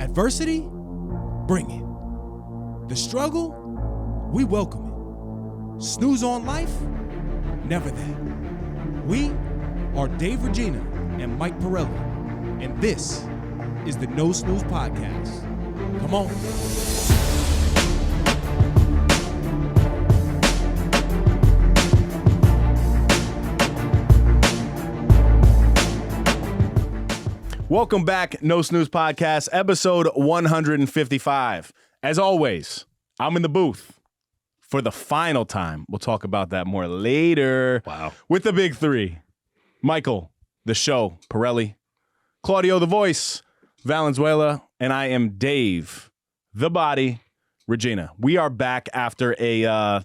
Adversity? Bring it. The struggle? We welcome it. Snooze on life? Never that. We are Dave Regina and Mike Pirelli, and this is the No Snooze Podcast. Come on. Welcome back, No Snooze Podcast, episode 155. As always, I'm in the booth for the final time. We'll talk about that more later. Wow. With the big three. Michael, the show, Pirelli, Claudio, the voice, Valenzuela, and I am Dave, the body, Regina. We are back after a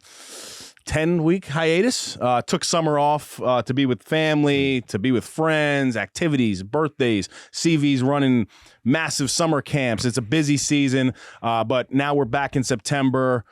10-week hiatus. Took summer off to be with family, to be with friends, activities, birthdays. CV's running massive summer camps. It's a busy season, but now we're back in September.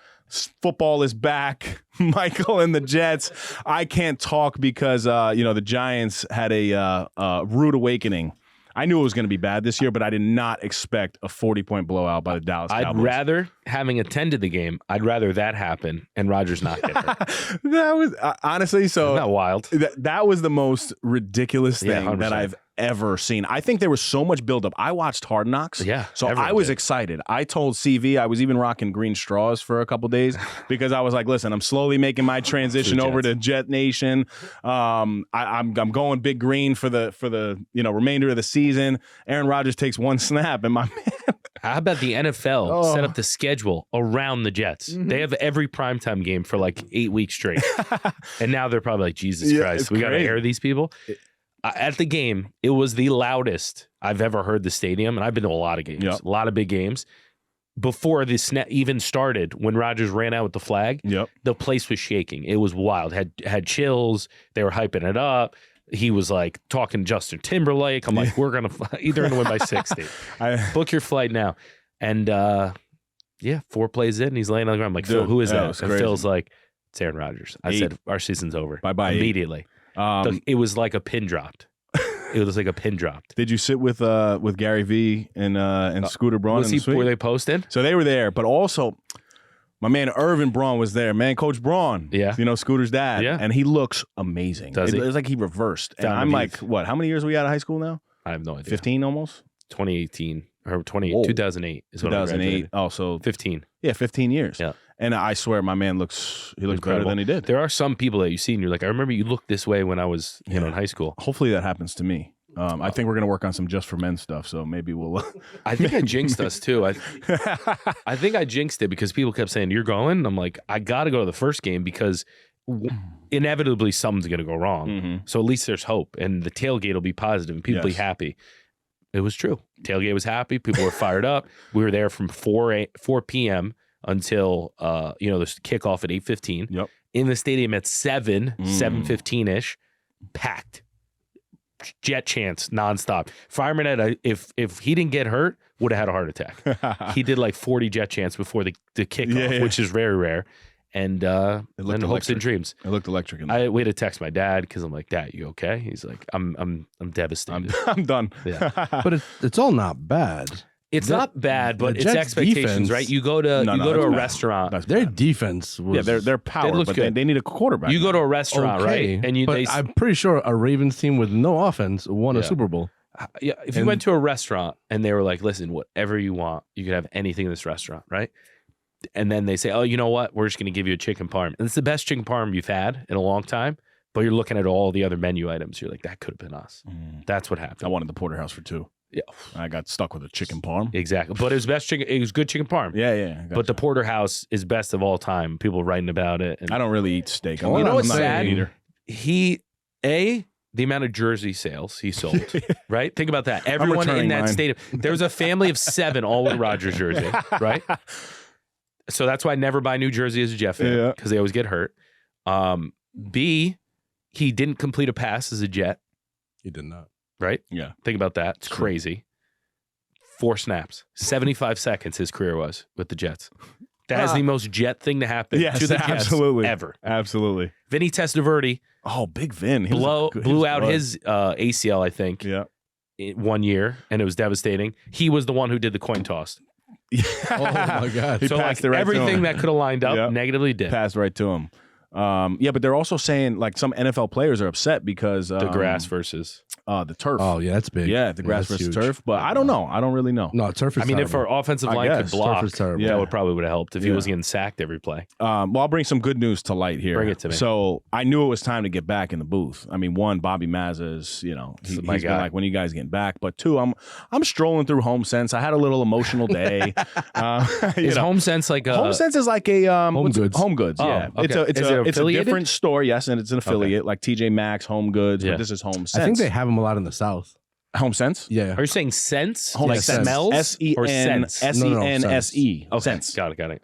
Football is back. Michael and the Jets. I can't talk because the Giants had a rude awakening. I knew it was going to be bad this year, but I did not expect a 40-point blowout by the Dallas Cowboys. I'd rather, having attended the game, I'd rather that happen and Rodgers not get hurt. That was honestly so. Isn't that wild? That was the most ridiculous thing 100%. that I've ever seen. I think there was so much buildup. I watched Hard Knocks. Yeah, So I was excited. I told CV, I was even rocking green straws for a couple days because I was like, listen, I'm slowly making my transition over to Jet Nation. I'm going big green for the remainder of the season. Aaron Rodgers takes one snap and my man. How about the NFL set up the schedule around the Jets? Mm-hmm. They have every primetime game for like 8 weeks straight. And now they're probably like, Jesus Christ, we got to air these people. At the game, it was the loudest I've ever heard the stadium, and I've been to a lot of games, a lot of big games. Before the snap even started, when Rodgers ran out with the flag, the place was shaking. It was wild. Had chills. They were hyping it up. He was like talking to Justin Timberlake. I'm like, you're going to win by 60. Book your flight now. And 4 plays in, he's laying on the ground. I'm like, Phil, who is that? And Phil's like, it's Aaron Rodgers. I said, our season's over. Bye-bye. Immediately. It was like a pin dropped. It was like a pin dropped. Did you sit with Gary V and Scooter Braun? Were they posted? So they were there, but also my man Irvin Braun was there. Man, Coach Braun. Yeah. Scooter's dad. Yeah. And he looks amazing. Does he? It's like he reversed. And I'm like, what? How many years are we out of high school now? I have no idea. 15 almost. 2018 or 2008 is when 2008. Oh, so 15. Yeah, 15 years. Yeah. And I swear, my man looks better than he did. There are some people that you see and you're like, I remember you looked this way when I was in high school. Hopefully that happens to me. I think we're going to work on some Just for Men stuff, so maybe we'll... I think I jinxed us, too. I think I jinxed it because people kept saying, you're going? I'm like, I got to go to the first game because inevitably something's going to go wrong. Mm-hmm. So at least there's hope, and the tailgate will be positive, and people will be happy. It was true. Tailgate was happy. People were fired up. We were there from 4 p.m. until the kickoff at 8:15. Yep. In the stadium at 7:15-ish, packed. Jet chants nonstop. Fireman if he didn't get hurt, would have had a heart attack. He did like 40 jet chants before the kickoff, which is very rare. And hopes and dreams. It looked electric. We had to text my dad because I'm like, Dad, you okay? He's like, I'm devastated. I'm done. Yeah. But it's all not bad. It's not bad, but it's expectations, defense, right? You go to a restaurant. Their defense was they're power, but they need a quarterback. You go to a restaurant, right? And I'm pretty sure a Ravens team with no offense won a Super Bowl. Yeah, if you went to a restaurant and they were like, listen, whatever you want, you could have anything in this restaurant, right? And then they say, oh, you know what? We're just going to give you a chicken parm. And it's the best chicken parm you've had in a long time, but you're looking at all the other menu items. You're like, that could have been us. That's what happened. I wanted the porterhouse for 2. Yeah, I got stuck with a chicken parm. Exactly, but it was best chicken. It was good chicken parm. Yeah. But the porterhouse is best of all time. People writing about it. And I don't really eat steak. You know what's sad? The amount of jersey sales he sold, right? Think about that. Everyone in that stadium. There was a family of 7 all with Rodgers jersey, right? So that's why I never buy New Jersey as a Jet fan because they always get hurt. B, he didn't complete a pass as a Jet. He did not. Right? Yeah. Think about that. It's crazy. 4 snaps. 75 seconds his career was with the Jets. That is the most Jet thing to happen to the Jets ever. Absolutely. Vinny Testaverde big Vin. blew out his ACL, I think. Yeah. 1 year, and it was devastating. He was the one who did the coin toss. Oh my God. He So passed like it right to everything him. that could have lined up Yep. negatively did. Passed right to him. Yeah, but they're also saying like some NFL players are upset because The grass versus. the turf. Oh yeah, that's big. Yeah, the grass that's versus huge. turf. But I don't know. I don't really know. No, turf is I mean, if terrible. our offensive I line could guess. block, Turf is terrible. Yeah. that would probably have helped if he Yeah. was getting sacked every play. Well, I'll bring some good news to light here. Bring it to me. So I knew it was time to get back in the booth. I mean, one, Bobby Mazza is, he's my been guy. like, when are you guys getting back? But two, I'm strolling through HomeSense. I had a little emotional day. Is HomeSense like a HomeSense is like a Goods. Home Goods. Oh, Yeah, okay. it's Is it a affiliated? different store. Yes, and it's an affiliate like TJ Maxx, Home Goods. Yeah. But this is HomeSense. I think they have them a lot in the South. HomeSense. Yeah. Are you saying sense? Home Like Sense. smells? Or S-E-N- sense? S-E-N-S-E. Okay, Sense. got it.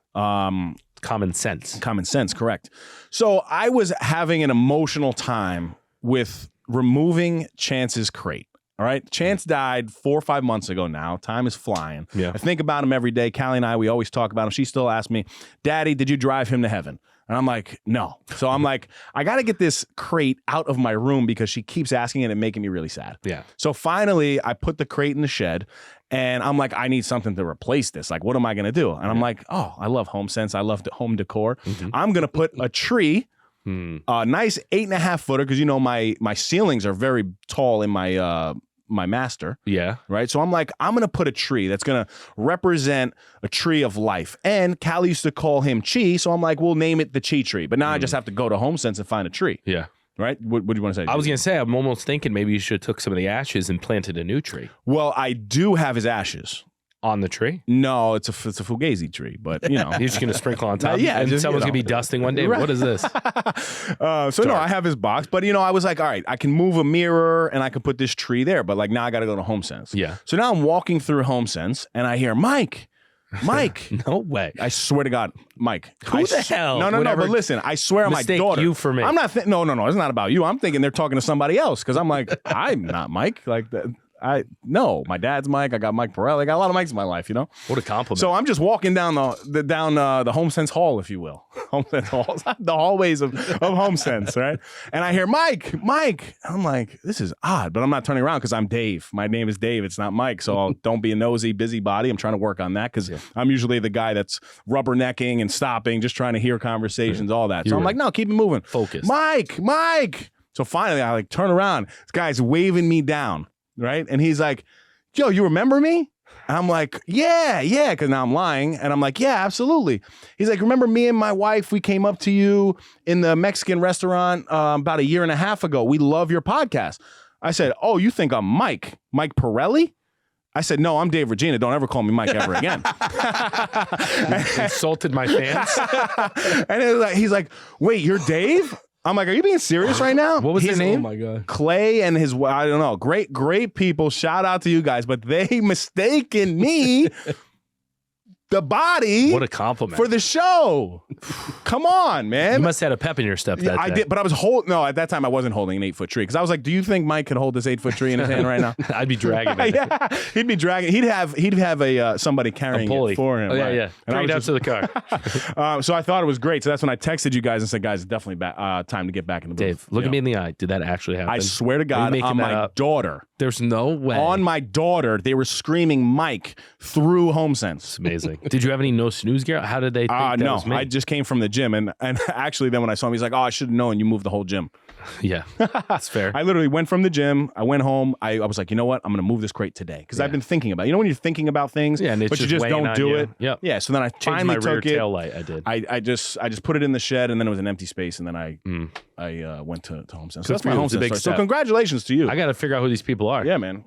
Common sense. Common sense, correct. So I was having an emotional time with removing Chance's crate. All right. Chance died 4 or 5 months ago now. Time is flying. Yeah. I think about him every day. Callie and I, we always talk about him. She still asks me, Daddy, did you drive him to heaven? And I'm like, no. So I'm like, I got to get this crate out of my room because she keeps asking it and making me really sad. Yeah. So finally, I put the crate in the shed and I'm like, I need something to replace this. Like, what am I going to do? And I'm like, oh, I love HomeSense. I love the home decor. I'm going to put a tree, a nice 8.5 footer, because my ceilings are very tall in my master. Yeah. Right. So I'm like, I'm going to put a tree that's going to represent a tree of life. And Callie used to call him Chi. So I'm like, we'll name it the Chi tree. But now I just have to go to HomeSense and find a tree. Yeah. Right. What do you want to say? I was going to say, I'm almost thinking maybe you should have took some of the ashes and planted a new tree Well, I do have his ashes. on the tree. No, it's a Fugazi tree, but You're just going to sprinkle on top. Yeah, And just, someone's you going to know. be dusting one day. Right. What is this? So no, I have his box, but I was like, all right, I can move a mirror and I can put this tree there, but like now I got to go to HomeSense. Yeah. So now I'm walking through HomeSense and I hear Mike. No way. I swear to God, Mike. Who the hell No, would ever but listen, I swear on my mistake daughter. you for me? I'm not. No. It's not about you. I'm thinking they're talking to somebody else because I'm like, I'm not Mike. Like that. No, my dad's Mike. I got Mike Pirelli. I got a lot of Mikes in my life, What a compliment. So I'm just walking down the HomeSense hall, if you will, HomeSense halls, the hallways of HomeSense, right? And I hear Mike. I'm like, this is odd, but I'm not turning around because I'm Dave. My name is Dave. It's not Mike. So don't be a nosy busybody. I'm trying to work on that because I'm usually the guy that's rubbernecking and stopping, just trying to hear conversations, all that. So I'm like, no, keep it moving. Focus. Mike. So finally, I like turn around. This guy's waving me down. Right. And he's like, yo, you remember me? And I'm like, yeah. Because now I'm lying. And I'm like, yeah, absolutely. He's like, remember me and my wife? We came up to you in the Mexican restaurant about 1.5 years ago. We love your podcast. I said, oh, you think I'm Mike Pirelli? I said, no, I'm Dave Regina. Don't ever call me Mike ever again. Insulted my fans. And it was like, he's like, wait, you're Dave? I'm like, are you being serious right now? What was his Oh name? my God. Clay and his, I don't know, great people. Shout out to you guys, but they mistaken me, the body, What a compliment. for the show. Come on, You man. must have had a pep in your step that I day. did, but I was no, at that time I wasn't holding an 8-foot tree because I was like, do you think Mike could hold this 8-foot tree in his hand right now? I'd be dragging it. Yeah, he'd be dragging. He'd have a somebody carrying Pulley it for him. Oh, yeah, right. yeah. And I Bring it was out just- to the car. So I thought it was great. So that's when I texted you guys and said, guys, it's definitely time to get back in the booth. Dave, look at me in the eye. Did that actually happen? I swear to Are you God, making on that my up? daughter. There's no way. On my daughter, they were screaming Mike through HomeSense. It's amazing. Did you have any No Snooze gear? How did they think that No, was me? I just came from the gym, and actually, then when I saw him, he's like, "Oh, I should have known. You moved the whole gym." Yeah, that's fair. I literally went from the gym. I went home. I was like, you know what? I'm gonna move this crate today because I've been thinking about it. When you're thinking about things, Yeah, and it's but you just just weighing don't on do you. it. Yep. Yeah. So then I Changed my finally rear took it. tail light. I did. I just put it in the shed, and then it was an empty space, and then I went to HomeSense. So that's for my you. It's a HomeSense big story. So step. congratulations to you. I got to figure out who these people are. Yeah, man.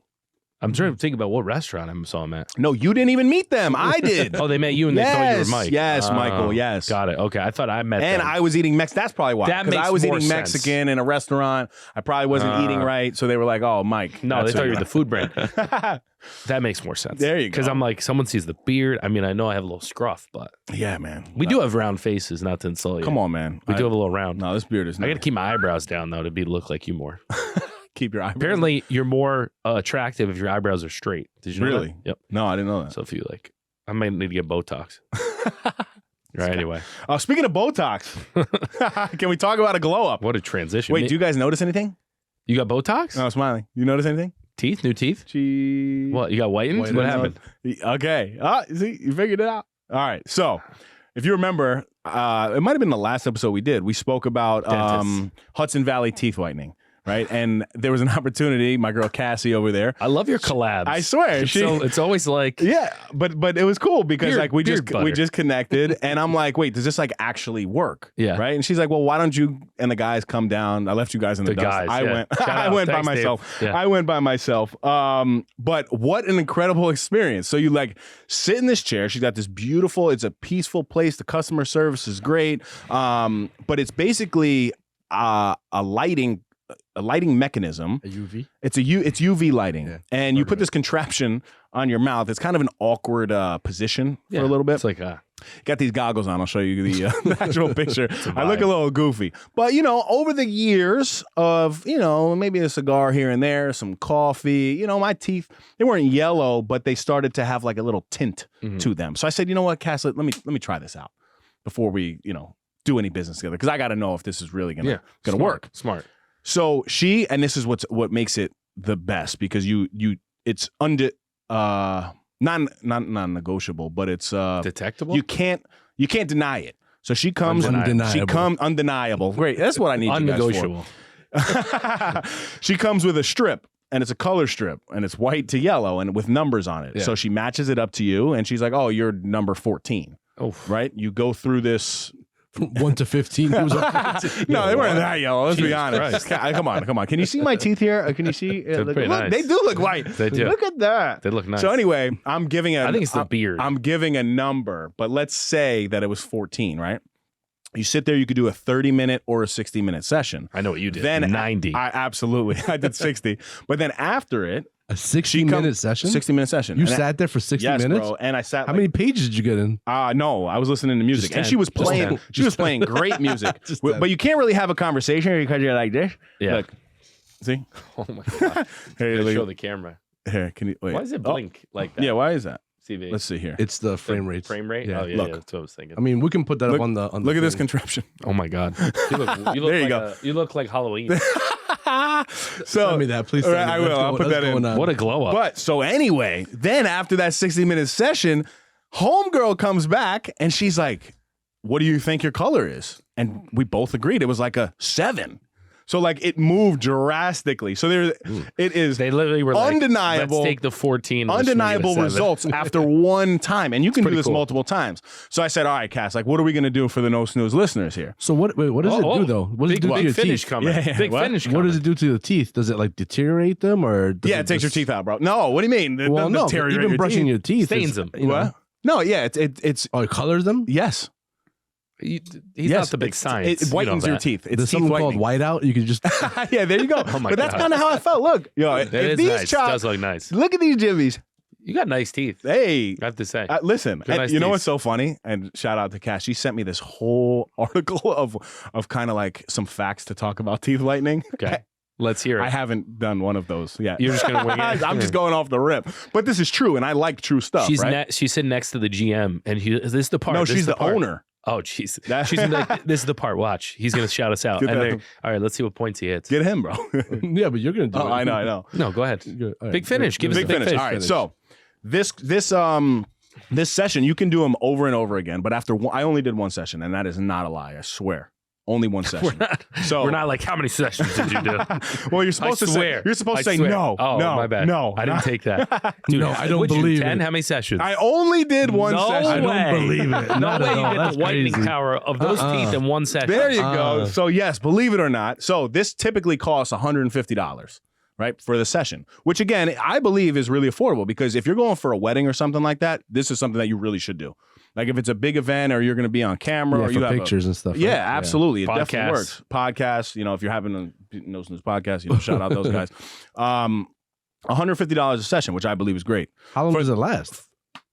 I'm trying to think about what restaurant I saw them at. No, you didn't even meet them. I did. Oh, they met you and they thought you were Yes, Mike. yes, Oh, Michael, yes. Got it. Okay, I thought I met And them. I was eating That's probably why. That Because makes I was more eating sense. Mexican in a restaurant. I probably wasn't eating right. So they were like, oh, Mike. No, they that's thought who you were are. the food brand. That makes more sense. There you go. Because I'm like, someone sees the beard. I mean, I know I have a little scruff, but Yeah, man. we do have round faces, not to insult you. Come on, man. We do have a little round. No, this beard is I got to nice. keep my eyebrows down, though, to look like you more. Keep your eyebrows. Apparently, you're more attractive if your eyebrows are straight. Did you know Really? that? Yep. No, I didn't know that. So if you like, I might need to get Botox. Right, anyway. Speaking of Botox, can we talk about a glow up? What a transition. Wait, do you guys notice anything? You got Botox? No, smiling. You notice anything? Teeth? New teeth? She. What? You got whitened? Whitened What up. happened? Okay. See, you figured it out. All right. So, if you remember, it might have been the last episode we did. We spoke about Dentists. Hudson Valley teeth whitening, right? And there was an opportunity. My girl Cassie over there. I love your collabs. I swear, it's always like yeah, but it was cool because Beard- like we beard butter. just connected, and I'm like, wait, does this like actually work? Yeah. right. And she's like, well, why don't you and the guys come down? I left you guys in the, The dust. guys, I yeah. went, Shout I out. went by Thanks, Dave. myself. Yeah. I went by myself. But what an incredible experience. So you like sit in this chair. She's got this beautiful. It's a peaceful place. The customer service is great. But it's basically a lighting mechanism. A UV? It's UV lighting, Yeah. and you put this contraption on your mouth. It's kind of an awkward position for a little bit. It's like Got these goggles on. I'll show you the actual picture. I look vibe. a little goofy, but over the years of maybe a cigar here and there, some coffee. My teeth, they weren't yellow, but they started to have like a little tint to them. So I said, you know what, Cass, let me try this out before we do any business together, because I got to know if this is really gonna smart, work. Smart. So and this is what makes it the best, because it's non-negotiable, but it's Detectable. you can't deny it. So she comes Undeniable. undeniable. Great. That's what I need you guys Unnegotiable. for. She comes with a strip, and it's a color strip, and it's white to yellow and with numbers on it. Yeah. So she matches it up to you, and she's like, "Oh, you're number 14." Oh, Right? You go through this. From 1 to 15. He was No, they weren't that yellow. Let's be Jesus honest. Come on. Can you see my teeth here? Can you see? pretty nice. They do look white. They do. Look at that. They look nice. So anyway, I'm giving I think it's the beard. I'm giving a number, but let's say that it was 14, right? You sit there, you could do a 30-minute or a 60-minute session. I know what you did. Then 90. I absolutely. I did 60. But then after it, a 60-minute session? 60-minute session. You And sat there for 60 yes, minutes? bro. And I sat How many pages did you get in? no, I was listening to music. Just And 10. she was Just playing 10. she was playing great music. Just But 10. you can't really have a conversation because you're like this. Yeah. Look. See? Oh my god. Here, Show look. the camera. Here, can you wait? Why does it Oh, blink like that? yeah, why is that? CV. Let's see here. It's the frame rates. Frame rate. Yeah. Oh yeah, Look. yeah, that's what I was thinking. I mean, we can put that Look- up on the Look at this thing. contraption. Oh my god. You look There you like go. you look like Halloween. So Send me that, please. All send right, me I that. will. I'll put What's that in. going on? What a glow up. But so anyway, then after that 60-minute session, homegirl comes back and she's like, "What do you think your color is?" And we both agreed it was like a 7. So like it moved drastically. So it is They literally were like, undeniable. let's take the 14. let's make it a undeniable 7. results after one time, and you can do pretty this cool. multiple times. So I said, "All right, Cass, like, what are we going to do for the No Snooze listeners here?" So what does it do, though? What does it Big, do to big your finish teeth? coming. Yeah, Big what? finish What coming. does it do to the teeth? Does it like deteriorate them, or does Yeah, it takes your teeth out, bro. No, what do you mean? It Well, doesn't no, deteriorate even your brushing teeth. your teeth Stains is, them. You know, What? No, yeah, it's oh, it colors them. yes. He's Yes, not the big it's- science. It whitens you know your that. teeth. It's There's teeth something called whitening. whiteout. You can just Yeah, there you go. Oh my but that's God. kind of how I felt. Look, yo, That if is these nice. It chops, does look nice. look at these jimmies. You got nice teeth. Hey, I have to say. listen, Good and nice you know teeth. what's so funny? And shout out to Cash. She sent me this whole article of kind of like some facts to talk about teeth whitening. Okay. Let's hear it. I haven't done one of those yet. You're just gonna wing it? I'm just going off the rip. But this is true, and I like true stuff. She's right? she's sitting next to the GM, and is this the part? No, This she's is the part. owner. Oh, jeez. That- She's like, this is the part. Watch. He's gonna shout us out. Get And that- they're all right. Let's see what points he hits. Get him, bro. yeah, but you're gonna do Oh, it. I know. No, go ahead. Good. All right. Big finish. Give us Big a big finish. finish. All right, so this session you can do them over and over again, but after I only did one session, and that is not a lie. I swear, only one session. We're not like, how many sessions did you do? Well, you're supposed to swear. say. You're supposed to I say swear. no. Oh, no, my bad. No, I didn't take that. Dude, No, I don't what'd you do, believe 10? it. How many sessions? I only did one No session. I don't way. believe it. No Not way at you all. get That's the whitening crazy. power of those teeth in one session. There you go. Uh. So yes, believe it or not. So this typically costs $150, right, for the session, which again I believe is really affordable, because if you're going for a wedding or something like that, this is something that you really should do. Like if it's a big event or you're going to be on camera Yeah, or for you have pictures and stuff. Yeah, right? absolutely. It Podcasts. definitely works. Podcasts, if you're having a No Snooze podcast, shout out those guys. $150 a session, which I believe is great. How long does it last?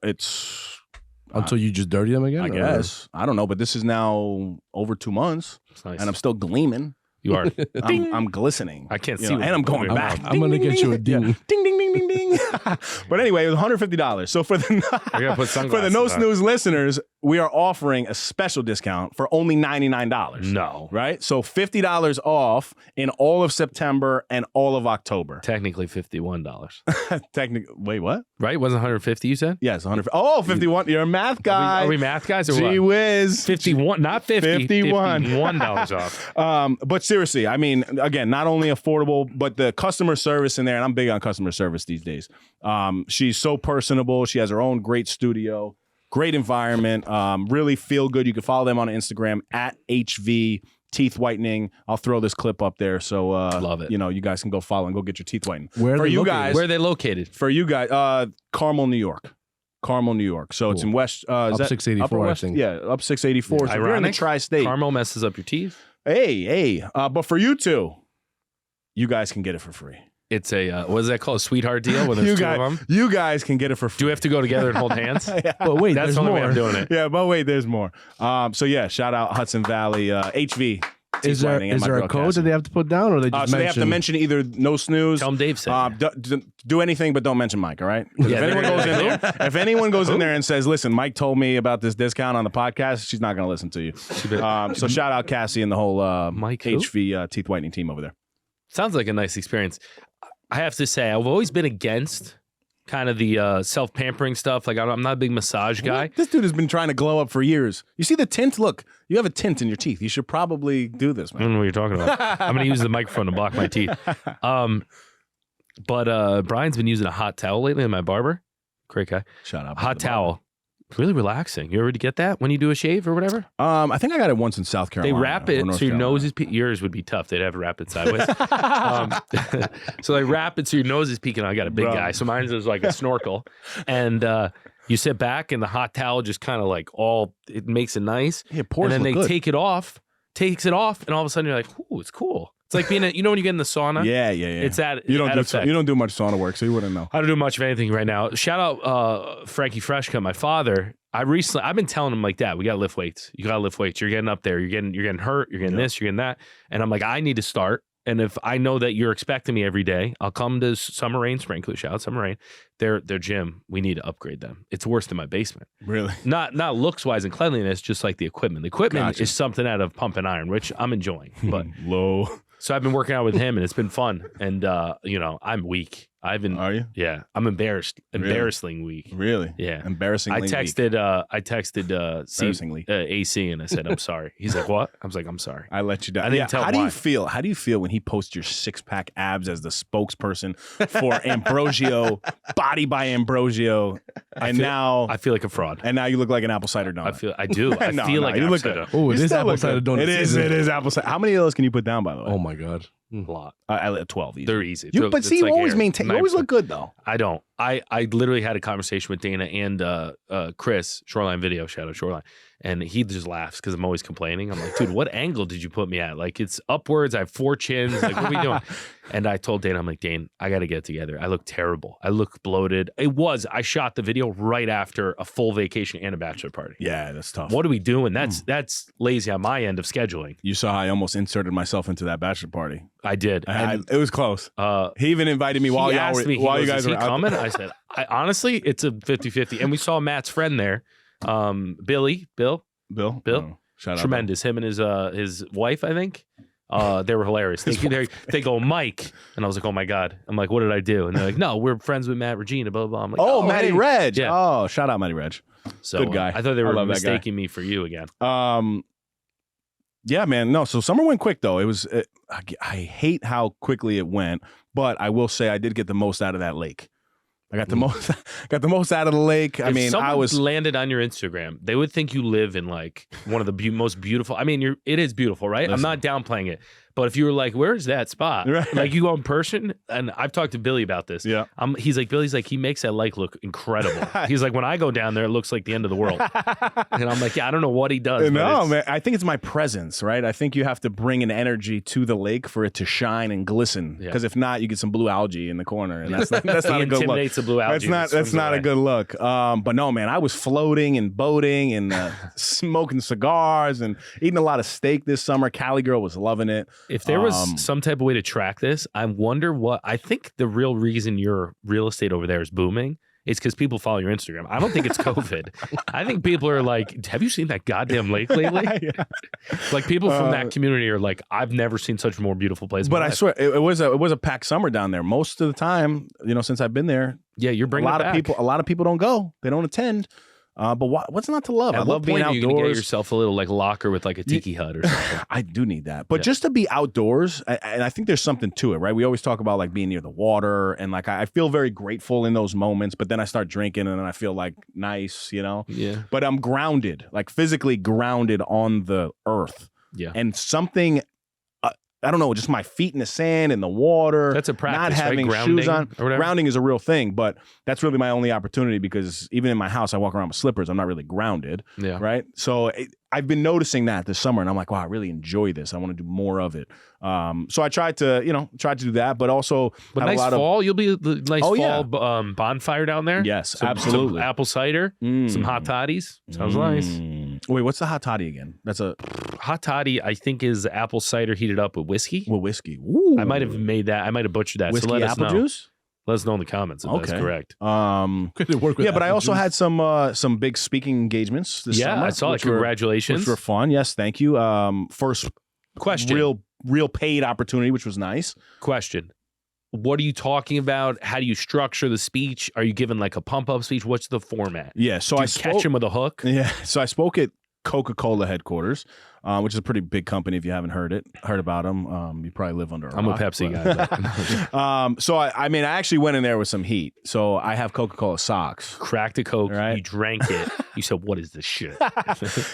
It's Until you just dirty them again? I or- guess. I don't know, but this is now over 2 months, It's nice. and I'm still gleaming. You are. I'm glistening. I can't You see know, what and I'm you're going doing. back. I'm gonna get you a ding. Ding, ding, ding, ding, ding, ding. But anyway, it was $150. So for the No Snooze listeners, we are offering a special discount for only $99. No. Right? So $50 off in all of September and all of October. Technically $51. Wait, what? Right? Wasn't 150 you said? Yes, 100. Oh, 51. You're a math guy. Are we math guys or Gee what? whiz. 51, not 50. 51. $51 off. But seriously, I mean, again, not only affordable, but the customer service in there, and I'm big on customer service these days. She's so personable. She has her own great studio, great environment, really feel good. You can follow them on Instagram at HV Teeth Whitening. I'll throw this clip up there. So love it. You know, you guys can go follow and go get your teeth whitened. Where are they located? For you guys, Carmel, New York. Carmel, New York. So it's in West. Up 684, I think. Yeah, up 684. So you're in the tri-state. Carmel messes up your teeth. Hey. But for you two, you guys can get it for free. It's a, what is that called? A sweetheart deal when there's two of them? You guys can get it for free. Do we have to go together and hold hands? Yeah. But wait, that's there's the only way more. I'm doing it. Yeah, but wait, there's more. So yeah, shout out Hudson Valley, HV. Is there a code that they have to put down, or they just so they have to mention either No Snooze. Tell them Dave said. Do anything, but don't mention Mike. All right? Yeah, if anyone goes in there and says, "Listen, Mike told me about this discount on the podcast," she's not going to listen to you. So shout out Cassie and the whole Mike HV teeth whitening team over there. Sounds like a nice experience. I have to say, I've always been against kind of the self-pampering stuff. Like, I'm not a big massage guy. This dude has been trying to glow up for years. You see the tint? Look, you have a tint in your teeth. You should probably do this, man. I don't know what you're talking about. I'm going to use the microphone to block my teeth. But Brian's been using a hot towel lately, my barber. Great guy. Shut up. Hot towel. Really relaxing. You ever get that when you do a shave or whatever? I think I got it once in South Carolina. They wrap it so your nose is yours would be tough. They'd have to wrap it sideways. So they wrap it so your nose is peeking. I got a big guy, so mine is like a snorkel. And you sit back, and the hot towel just kind of like it makes it nice. Yeah, pores and then look they good. takes it off, and all of a sudden you're like, ooh, it's cool. It's like being when you get in the sauna. Yeah. It's that you don't do much sauna work, so you wouldn't know. I don't do much of anything right now. Shout out Frankie Freshcut, my father. I've been telling him like, Dad, we gotta lift weights. You gotta lift weights. You're getting up there. You're getting hurt. You're getting this. You're getting that. And I'm like, I need to start. And if I know that you're expecting me every day, I'll come to Summer Rain Sprinkler. Shout out Summer Rain. Their gym, we need to upgrade them. It's worse than my basement. Really? Not looks wise and cleanliness, just like the equipment. The equipment is something out of Pump and Iron, which I'm enjoying. But low. So I've been working out with him, and it's been fun. And I'm weak. Are you? Yeah, I'm embarrassed. Embarrassingly weak. Really? Yeah. Embarrassingly. I texted AC, and I said, I'm sorry. He's like, what? I was like, I'm sorry. I let you down. I didn't tell How him do why. you feel? How do you feel when he posts your 6-pack abs as the spokesperson for Ambrosio, Body by Ambrosio, and now I feel like a fraud. And now you look like an apple cider donut. I do. I feel like you an look apple good. cider. Oh, it is apple cider donut. It is apple cider. How many of those can you put down, by the way? Oh my god. A lot. 12. Easy. They're easy. But see, you always maintain. You always look good, though. I don't. I literally had a conversation with Dana and Chris, Shoreline Video, shout out Shoreline. And he just laughs because I'm always complaining. I'm like, dude, what angle did you put me at? Like, it's upwards. I have 4 chins. Like, what are we doing? And I told Dana, I'm like, Dane, I got to get it together. I look terrible. I look bloated. I shot the video right after a full vacation and a bachelor party. Yeah, that's tough. What are we doing? That's lazy on my end of scheduling. You saw how I almost inserted myself into that bachelor party. I did. It was close. He even invited me while you guys were coming. I said, honestly, it's a 50-50. And we saw Matt's friend there, Bill. Oh, shout out. Tremendous. Him and his wife, I think. They were hilarious. They go, Mike. And I was like, oh my God. I'm like, what did I do? And they're like, no, we're friends with Matt Regina, blah, blah, blah. I'm like, oh Matty hey. Reg. Yeah. Oh, shout out Matty Reg. So, good guy. I thought they were mistaking me for you again. Yeah, man. No, so summer went quick though. I hate how quickly it went, but I will say I did get the most out of that lake. I got the most out of the lake. If someone landed on your Instagram, they would think you live in like one of the most beautiful. I mean, it is beautiful, right? Listen. I'm not downplaying it, but if you were like, "Where's that spot?" Right. Like you go in person, and I've talked to Billy about this. Yeah, Billy's like he makes that lake look incredible. He's like, when I go down there, it looks like the end of the world. And I'm like, yeah, I don't know what he does. No, man, I think it's my presence, right? I think you have to bring an energy to the lake for it to shine and glisten. Because if not, you get some blue algae in the corner, and that's not a good look. The blue algae. That's not a good look. But no, man, I was floating and boating and smoking cigars and eating a lot of steak this summer. Cali girl was loving it. If there was some type of way to track this, I wonder I think the real reason your real estate over there is booming is because people follow your Instagram. I don't think it's COVID. I think people are like, have you seen that goddamn lake lately? Yeah. Like people from that community are like, I've never seen such a more beautiful place. But I swear, it was a packed summer down there. Most of the time, since I've been there, yeah, you're bringing a lot of people don't go. They don't attend. But what's not to love? At I love being outdoors. Are you gonna get yourself a little like locker with like a tiki hut or something? I do need that, but just to be outdoors, and I think there's something to it, right? We always talk about like being near the water, and like I feel very grateful in those moments. But then I start drinking, and then I feel like nice, Yeah. But I'm grounded, like physically grounded on the earth. Yeah. And something. I don't know, just my feet in the sand and the water. That's a practice, not having right? shoes on. Or whatever. Grounding is a real thing, but that's really my only opportunity because even in my house, I walk around with slippers. I'm not really grounded, Yeah. right? So I've been noticing that this summer, and I'm like, wow, I really enjoy this. I want to do more of it. So I tried to do that, but also But have nice a lot fall. You'll be the nice Oh, fall yeah. bonfire down there. Yes, Some absolutely. apple cider, some hot toddies. Sounds nice. Wait, what's the hot toddy again? That's a Hot toddy, I think, is apple cider heated up with whiskey. whiskey. Ooh. I might have made that. I might have butchered that. Whiskey so let us apple know. juice. Let us know in the comments if that's correct. Could work with Yeah, but I apple also juice. had some big speaking engagements this summer. I saw it. which were- Congratulations. which were fun. Yes, thank you. First Question. real paid opportunity, which was nice. Question. What are you talking about? How do you structure the speech? Are you giving like a pump up speech? What's the format? Yeah, so Do I you spoke, catch him with a hook? Yeah, so I spoke at Coca-Cola headquarters, which is a pretty big company. If you haven't heard about them, you probably live under a I'm a rock, Pepsi but- guy. But So I actually went in there with some heat. So I have Coca-Cola socks. cracked a Coke. Right. You drank it. You said, "What is this shit?"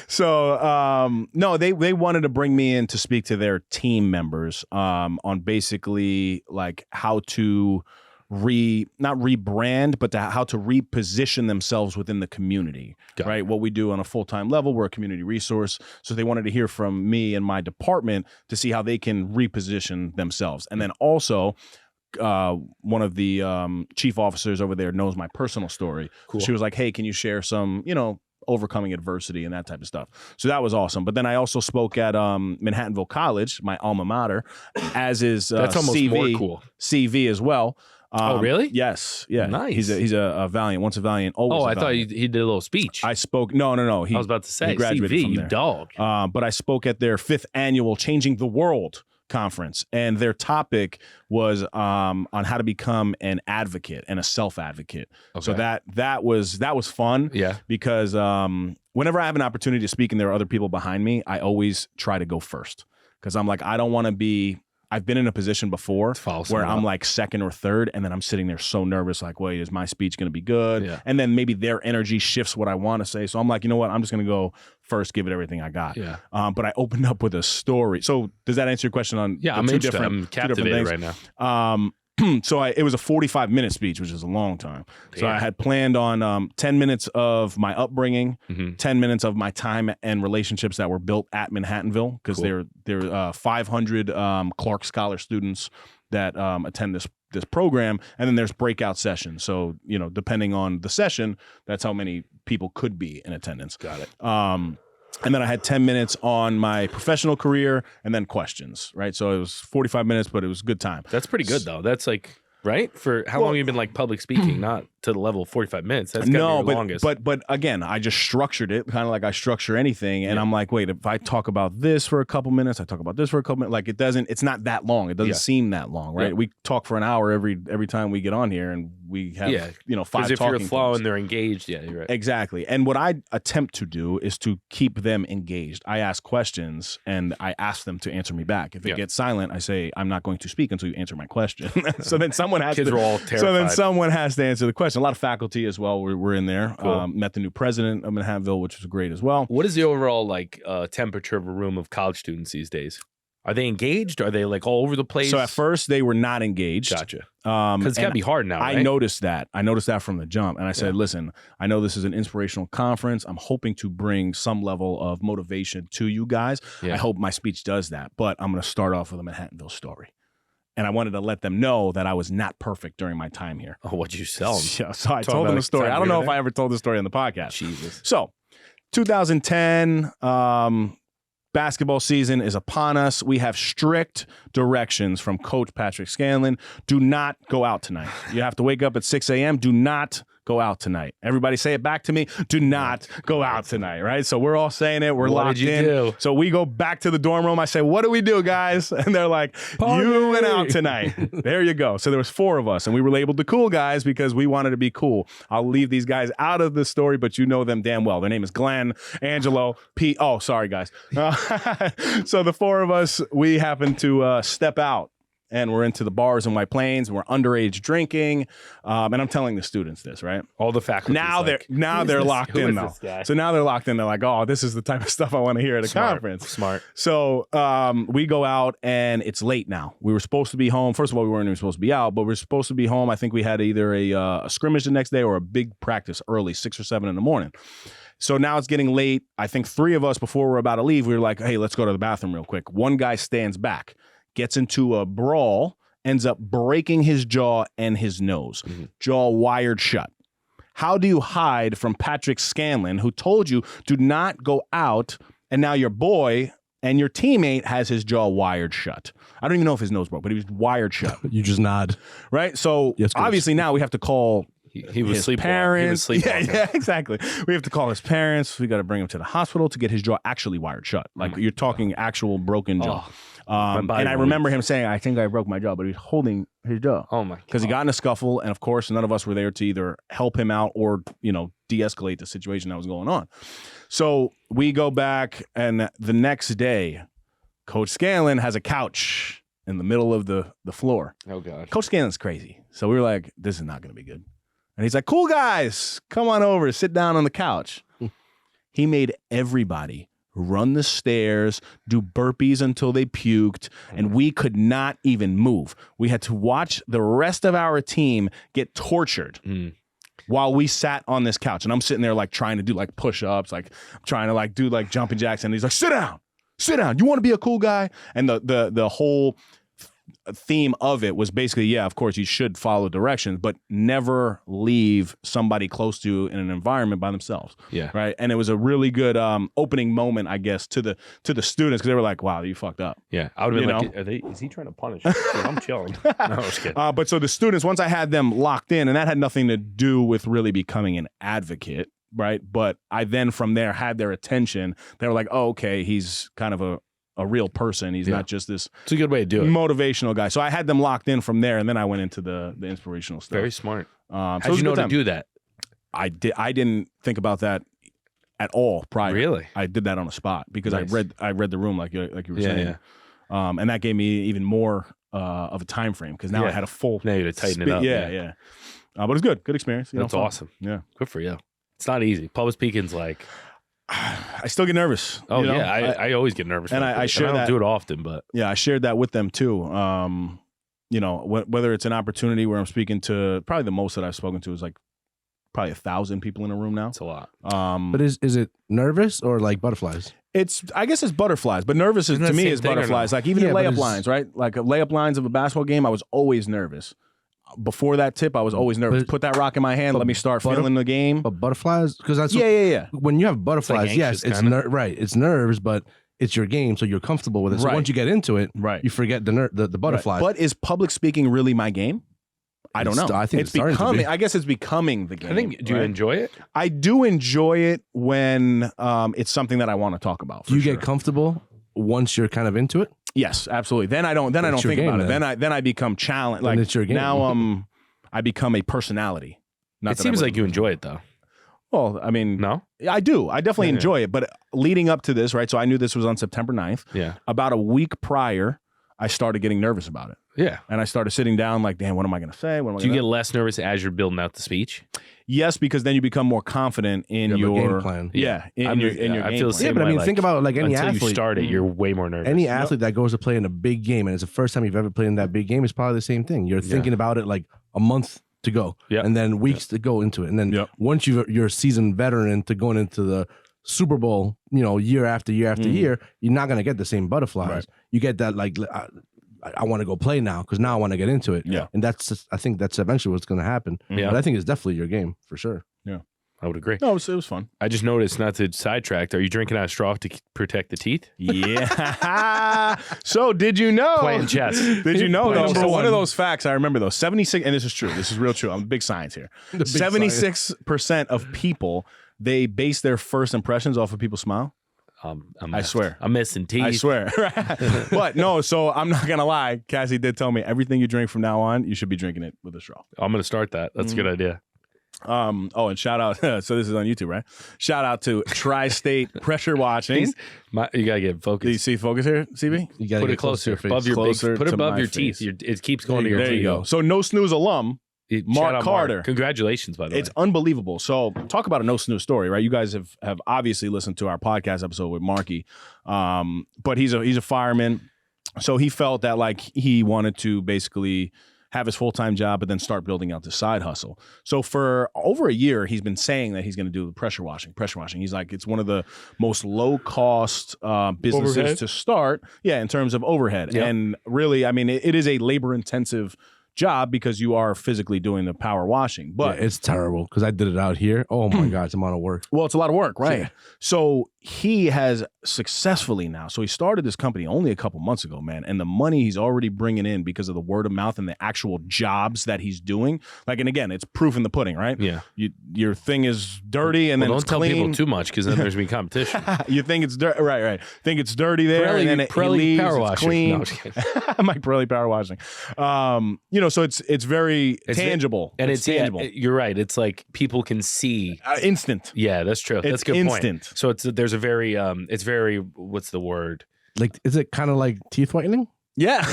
So no, they wanted to bring me in to speak to their team members on basically like how to not rebrand, but how to reposition themselves within the community. Got it. Right, what we do on a full-time level, we're a community resource. So they wanted to hear from me and my department to see how they can reposition themselves, and then also. One of the chief officers over there knows my personal story. Cool. She was like, "Hey, can you share some, overcoming adversity and that type of stuff?" So that was awesome. But then I also spoke at Manhattanville College, my alma mater, as is That's almost CV, more cool. CV as well. Oh, really? Yes. Yeah. Nice. He's a Valiant. Once a Valiant, always. Oh, a I thought Valiant. he did a little speech. I spoke. No. I was about to say, graduated CV, from you there. dog. But I spoke at their 5th annual Changing the World conference, and their topic was on how to become an advocate and a self-advocate. So Okay. that was fun. Yeah. Because whenever I have an opportunity to speak and there are other people behind me, I always try to go first because I'm like, I don't want to be. I've been in a position before follow where someone I'm up. like second or third, and then I'm sitting there so nervous, like, wait, is my speech going to be good? Yeah. And then maybe their energy shifts what I want to say. So I'm like, you know what? I'm just going to go first, give it everything I got. Yeah. But I opened up with a story. So does that answer your question on Yeah, the I'm two interested. different, I'm two different captivated things? right now. So it was a 45-minute speech, which is a long time. So Damn. I had planned on 10 minutes of my upbringing, Mhm. 10 minutes of my time and relationships that were built at Manhattanville, because Cool. there 500 Clark Scholar students that attend this program, and then there's breakout sessions. So depending on the session, that's how many people could be in attendance. Got it. And then I had 10 minutes on my professional career and then questions, right? So it was 45 minutes, but it was a good time. That's pretty good though. That's like right for how long have you been like public speaking? Not to the level of 45 minutes. That's gotta be your longest. but again, I just structured it kind of like I structure anything, and I'm like, wait, if I talk about this for a couple minutes, I talk about this for a couple minutes, like it's not that long. It doesn't seem that long, right? Yeah. We talk for an hour every time we get on here, and we have 5 because if talking you're flowing, points. they're engaged. Yeah, you're right. Exactly. And what I attempt to do is to keep them engaged. I ask questions and I ask them to answer me back. If it gets silent, I say, I'm not going to speak until you answer my question. So then someone has Kids to. are all terrified. So then someone has to answer the question. A lot of faculty as well were in there. Cool. Met the new president of Manhattanville, which was great as well. What is the overall like temperature of a room of college students these days? Are they engaged? Are they like all over the place? So at first they were not engaged. Gotcha. Because it's got to be hard now, I right? noticed that. I noticed that from the jump. And I said, listen, I know this is an inspirational conference. I'm hoping to bring some level of motivation to you guys. Yeah. I hope my speech does that. But I'm going to start off with a Manhattanville story. And I wanted to let them know that I was not perfect during my time here. Oh, what'd you sell them? Yeah, so I Talking told them about the story. time I don't you know were if there? I ever told the story on the podcast. Jesus. So 2010, Basketball season is upon us. We have strict directions from Coach Patrick Scanlon. Do not go out tonight. You have to wake up at 6 a.m. Do not go out tonight. Everybody say it back to me. Do not go out tonight, right? So we're all saying it. We're locked in. Do? So we go back to the dorm room. I say, what do we do, guys? And they're like, you went out tonight. There you go. So there was 4 of us, and we were labeled the cool guys because we wanted to be cool. I'll leave these guys out of the story, but you know them damn well. Their name is Glenn, Angelo, Pete. Oh, sorry, guys. So the 4 of us, we happened to step out. And we're into the bars in White Plains, and we're underage drinking. And I'm telling the students this, right? All the faculty. Now they're locked in though. So now they're locked in. They're like, oh, this is the type of stuff I want to hear at a conference. Smart. So we go out, and it's late now. We were supposed to be home. First of all, we weren't even supposed to be out, but we were supposed to be home. I think we had either a scrimmage the next day or a big practice early, 6 or 7 in the morning. So now it's getting late. I think 3 of us, before we're about to leave, we were like, hey, let's go to the bathroom real quick. One guy stands back, gets into a brawl, ends up breaking his jaw and his nose. Jaw wired shut. How do you hide from Patrick Scanlon, who told you do not go out, and now your boy and your teammate has his jaw wired shut? I don't even know if his nose broke, but he was wired shut. You just nod. Right? So yes, obviously now we have to call he was his parents. Sleepwalking. Yeah, exactly. We have to call his parents. We got to bring him to the hospital to get his jaw actually wired shut. Like you're talking actual broken jaw. And I remember him saying, I think I broke my jaw, but he was holding his jaw. Oh my God. Because he got in a scuffle, and of course none of us were there to either help him out or, de-escalate the situation that was going on. So we go back, and the next day, Coach Scanlon has a couch in the middle of the floor. Oh God. Coach Scanlon's crazy. So we were like, this is not going to be good. And he's like, cool guys, come on over, sit down on the couch. He made everybody run the stairs, do burpees until they puked, and we could not even move. We had to watch the rest of our team get tortured while we sat on this couch. And I'm sitting there like trying to do like push-ups, like trying to like do like jumping jacks. And he's like, sit down. You want to be a cool guy? And the whole theme of it was basically, yeah, of course you should follow directions, but never leave somebody close to you in an environment by themselves. Yeah. Right. And it was a really good opening moment, I guess, to the students, because they were like, wow, you fucked up. Yeah. I would have been like, is he trying to punish me? I'm chilling. No, I was kidding. But so the students, once I had them locked in, and that had nothing to do with really becoming an advocate, right? But I then from there had their attention. They were like, oh, okay, he's kind of a real person. He's not just this it's a good way to do it. Motivational guy. So I had them locked in from there, and then I went into the inspirational stuff. Very smart. How did you know to do that? I didn't think about that at all prior. Really? I did that on the spot because Nice. I read the room like you were saying. Yeah. And that gave me even more of a time frame because now I had a full. Now you had to tighten it up. Yeah. But it was good experience. That's awesome. Yeah, good for you. It's not easy. Public speaking's like. I still get nervous. Oh yeah, I always get nervous, and I share and I don't that. do it often, but yeah, I shared that with them too. Whether it's an opportunity where I'm speaking to, probably the most that I've spoken to is like probably 1,000 people in a room now. it's a lot. But is it nervous or like butterflies? I guess it's butterflies, but nervous to me is butterflies. Like even in layup lines, right? Like layup lines of a basketball game, I was always nervous. Before that tip, I was always nervous. Put that rock in my hand. Let me start feeling the game. But butterflies, because that's yeah. When you have butterflies, like yes, it's right. It's nerves, but it's your game, so you're comfortable with it. So once you get into it, you forget the butterflies. But is public speaking really my game? I don't know. I think it's becoming. I guess it's becoming the game. I think. Do you enjoy it? I do enjoy it when it's something that I want to talk about. Do you get comfortable once you're kind of into it? Yes, absolutely. Then I don't think about it. Then I become challenged. Like it's your game. Now I become a personality. It seems like you enjoy it though. Well, I mean, no, I do. I definitely enjoy it. But leading up to this, right? So I knew this was on September 9th. Yeah. About a week prior, I started getting nervous about it. Yeah. And I started sitting down like, damn, what am I going to say? Do you get less nervous as you're building out the speech? Yes, because then you become more confident in your game plan. Yeah, in your game I feel the same but way, I mean, think about like any until athlete. you start it, you're way more nervous. Any athlete that goes to play in a big game and it's the first time you've ever played in that big game is probably the same thing. You're thinking about it like a month to go, and then weeks to go into it, and then once you're a seasoned veteran to going into the Super Bowl, year after year after year, you're not gonna get the same butterflies. Right. You get that like I want to go play now because now I want to get into it. Yeah, and I think that's eventually what's gonna happen. Yeah, but I think it's definitely your game for sure. Yeah. I would agree. No, it was fun. I just noticed, not to sidetrack, are you drinking out of straw to protect the teeth? Yeah. So did you know? Playing chess. Did you know? Playing Though, chess. so one of those facts I remember though, 76, and this is true. This is real true. I'm big science here. 76% of people, they base their first impressions off of people's smile. I swear. I'm missing teeth. I swear. But no, so I'm not going to lie. Cassie did tell me everything you drink from now on, you should be drinking it with a straw. I'm going to start that. That's a good idea. Oh, and shout out. So this is on YouTube, right? Shout out to Tri-State Pressure Washing. You got to get focused. Do you see focus here, CB? You got to put it closer above your Closer put it to above my your face. teeth. It keeps going to your There teeth. you go. So No Snooze alum, Shout Mark out Carter. Congratulations, by the way. It's unbelievable. So talk about a No Snooze story, right? You guys have obviously listened to our podcast episode with Marky, but he's a fireman. So he felt that like he wanted to basically have his full-time job, but then start building out the side hustle. So for over a year, he's been saying that he's going to do pressure washing. He's like, it's one of the most low-cost businesses Overhead? to start. Yeah, in terms of overhead. Yep. And really, I mean, it is a labor-intensive job because you are physically doing the power washing. But it's terrible because I did it out here. Oh my God, it's a amount of work. well, it's a lot of work, right? Yeah. So he has successfully now. So he started this company only a couple months ago, man. And the money he's already bringing in because of the word of mouth and the actual jobs that he's doing. Like, and again, it's proof in the pudding, right? Yeah. Your thing is dirty and then don't it's tell clean. people too much because then there's going to be competition. You think it's dirty, right? Think it's dirty there, Pirelli- and then he Pirelli leaves, power it's washing. clean. No, I'm just kidding. Mike Pirelli power washing. So it's very tangible, And it's tangible, you're right. It's like people can see. instant. Yeah, that's true. That's a good instant. point. So there's a very it's very, what's the word? Like, is it kind of like teeth whitening? Yeah,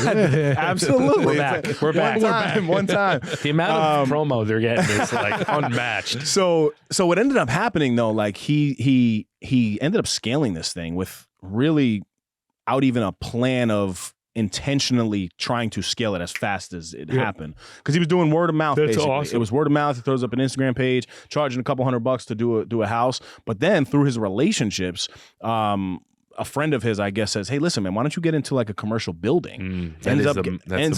absolutely. We're back. We're back. One time. The amount of promo they're getting is like unmatched. So what ended up happening though, like he ended up scaling this thing with really out even a plan of intentionally trying to scale it as fast as it happened, because he was doing word of mouth. That's basically. awesome. It was word of mouth. He throws up an Instagram page, charging a couple $100 to do a house, but then through his relationships, a friend of his, I guess, says, "Hey, listen, man, why don't you get into like a commercial building?" Ends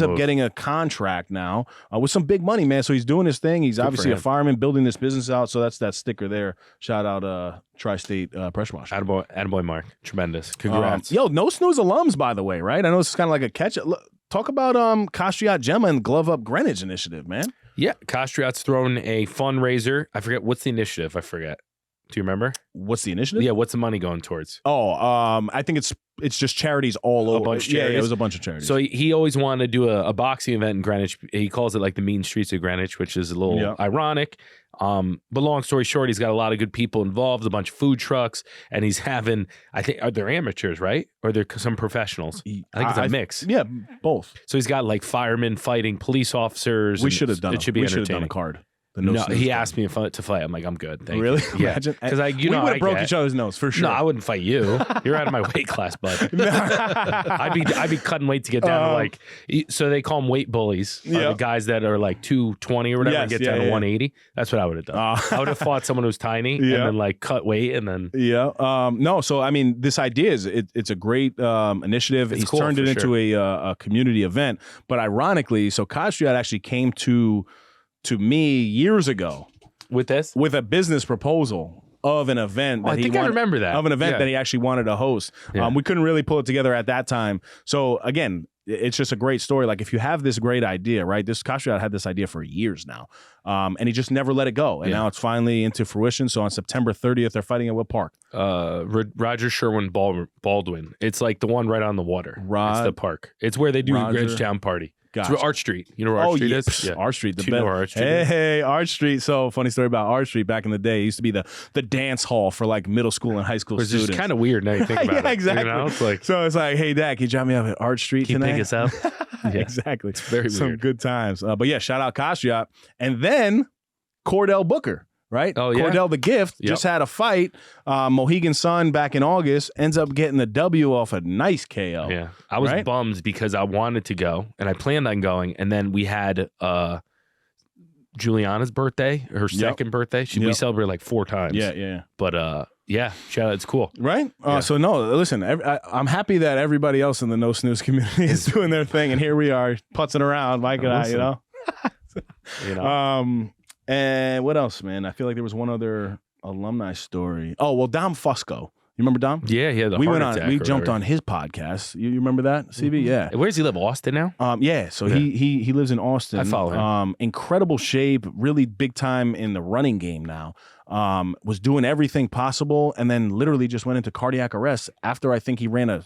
up getting a contract now with some big money, man. So he's doing his thing. He's obviously a fireman building this business out. So that's that sticker there. Shout out Tri-State Pressure Washing. Attaboy, Mark. Tremendous. Congrats. Yo, No Snooze alums, by the way, right? I know this is kind of like a catch. Talk about Kostriot Gemma and Glove Up Greenwich initiative, man. Yeah, Kostriot's thrown a fundraiser. I forget what's the initiative. I forget. Do you remember? What's the initiative? Yeah, what's the money going towards? Oh, I think it's just charities all over. A bunch of Yeah, charities. it was a bunch of charities. So he always wanted to do a boxing event in Greenwich. He calls it like the mean streets of Greenwich, which is a little ironic. But long story short, he's got a lot of good people involved, a bunch of food trucks, and he's having, I think, are there amateurs, right? Or are there some professionals? I think it's a mix. Yeah, both. So he's got like firemen fighting police officers. We should have done. It should be we should have done a entertaining. card. No, he asked me to fight. I'm like, I'm good. Thank really? you. Yeah, Imagine. because we would have broke each other's nose for sure. No, I wouldn't fight you. You're out of my weight class, bud. I'd be cutting weight to get down to like. So they call them weight bullies. The guys that are like 220 or whatever and get down to 180. That's what I would have done. I would have fought someone who's tiny and then like cut weight and then. Yeah. No. So I mean, this idea is it's a great initiative. He's cool, turned it into a community event. But ironically, so Kostriot actually came to me years ago. With this? With a business proposal of an event that I think I remember that. Of an event that he actually wanted to host. Yeah. We couldn't really pull it together at that time. So again, it's just a great story. Like if you have this great idea, right? This Kostriot had this idea for years now. And he just never let it go. And now it's finally into fruition. So on September 30th, they're fighting at what park? Roger Sherwin Baldwin. It's like the one right on the water. It's the park. It's where they do Roger. Greenwich Town Party. Gotcha. It's Arch Street. You know where Arch Street is? Yeah. Arch Street. Do you know where Arch Street is? Hey, Arch Street. So funny story about Arch Street back in the day. It used to be the dance hall for like middle school and high school Which students. is kind of weird now you think about it. Yeah, exactly. You know? It's like, so it's like, hey, Dad, can you drop me off at Arch Street can you tonight? pick us up? Yeah. Exactly. It's very Some weird. good times. But yeah, shout out Kostriot. And then Cordell Booker. Right? Oh, yeah. Cordell the Gift just had a fight. Mohegan Sun back in August ends up getting the W off a nice KO. Yeah. I was right? bummed because I wanted to go and I planned on going. And then we had Juliana's birthday, her second birthday. We celebrated like 4 times. Yeah. But yeah, shout out. It's cool. Right? Yeah. So no, listen, I'm happy that everybody else in the No Snooze community is doing their thing. And here we are putzing around, Mike and I, you know? And what else, man? I feel like there was one other alumni story. Oh, well, Dom Fusco. You remember Dom? Yeah, he had a heart attack. We jumped on his podcast. You remember that, CB? Yeah. Where does he live? Austin now? Yeah. So he lives in Austin. I follow him. Incredible shape, really big time in the running game now. Was doing everything possible, and then literally just went into cardiac arrest after I think he ran a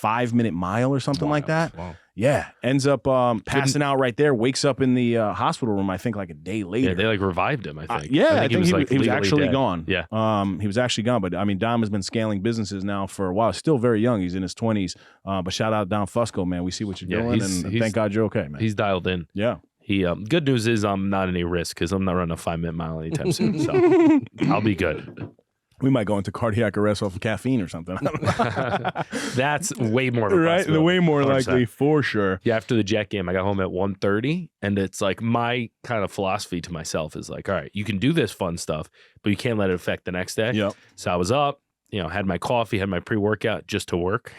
5-minute mile or something like that. Wow. Yeah, ends up passing out right there. Wakes up in the hospital room, I think, like a day later. Yeah, they like revived him, I think. I think he was actually dead. gone. Yeah. He was actually gone. But I mean, Dom has been scaling businesses now for a while. Still very young. He's in his 20s. But shout out Dom Fusco, man. We see what you're doing, and thank God you're okay, man. He's dialed in. Yeah. He good news is I'm not any risk because I'm not running a 5-minute mile anytime soon. So I'll be good. We might go into cardiac arrest off of caffeine or something. That's way more of a right. possibility. Way more 100%. likely for sure. Yeah, after the Jet game, I got home at 1:30, and it's like my kind of philosophy to myself is like, all right, you can do this fun stuff, but you can't let it affect the next day. Yep. So I was up, had my coffee, had my pre-workout just to work.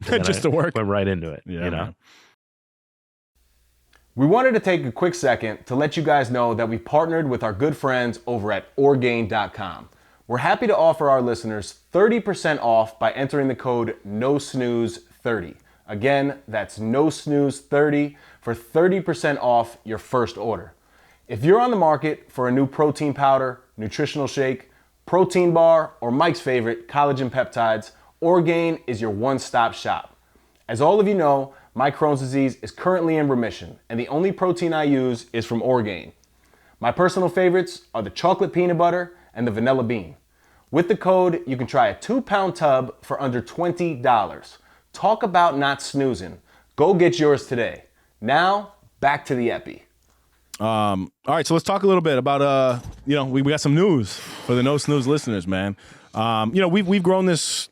Just to work. Went right into it. Yeah, man. We wanted to take a quick second to let you guys know that we partnered with our good friends over at Orgain.com. We're happy to offer our listeners 30% off by entering the code NOSNOOZE30. Again, that's NOSNOOZE30 for 30% off your first order. If you're on the market for a new protein powder, nutritional shake, protein bar, or Mike's favorite, collagen peptides, Orgain is your one-stop shop. As all of you know, my Crohn's disease is currently in remission, and the only protein I use is from Orgain. My personal favorites are the chocolate peanut butter and the vanilla bean. With the code, you can try a 2-pound tub for under $20. Talk about not snoozing. Go get yours today. Now, back to the epi. All right, so let's talk a little bit about we got some news for the No Snooze listeners, man. We've grown this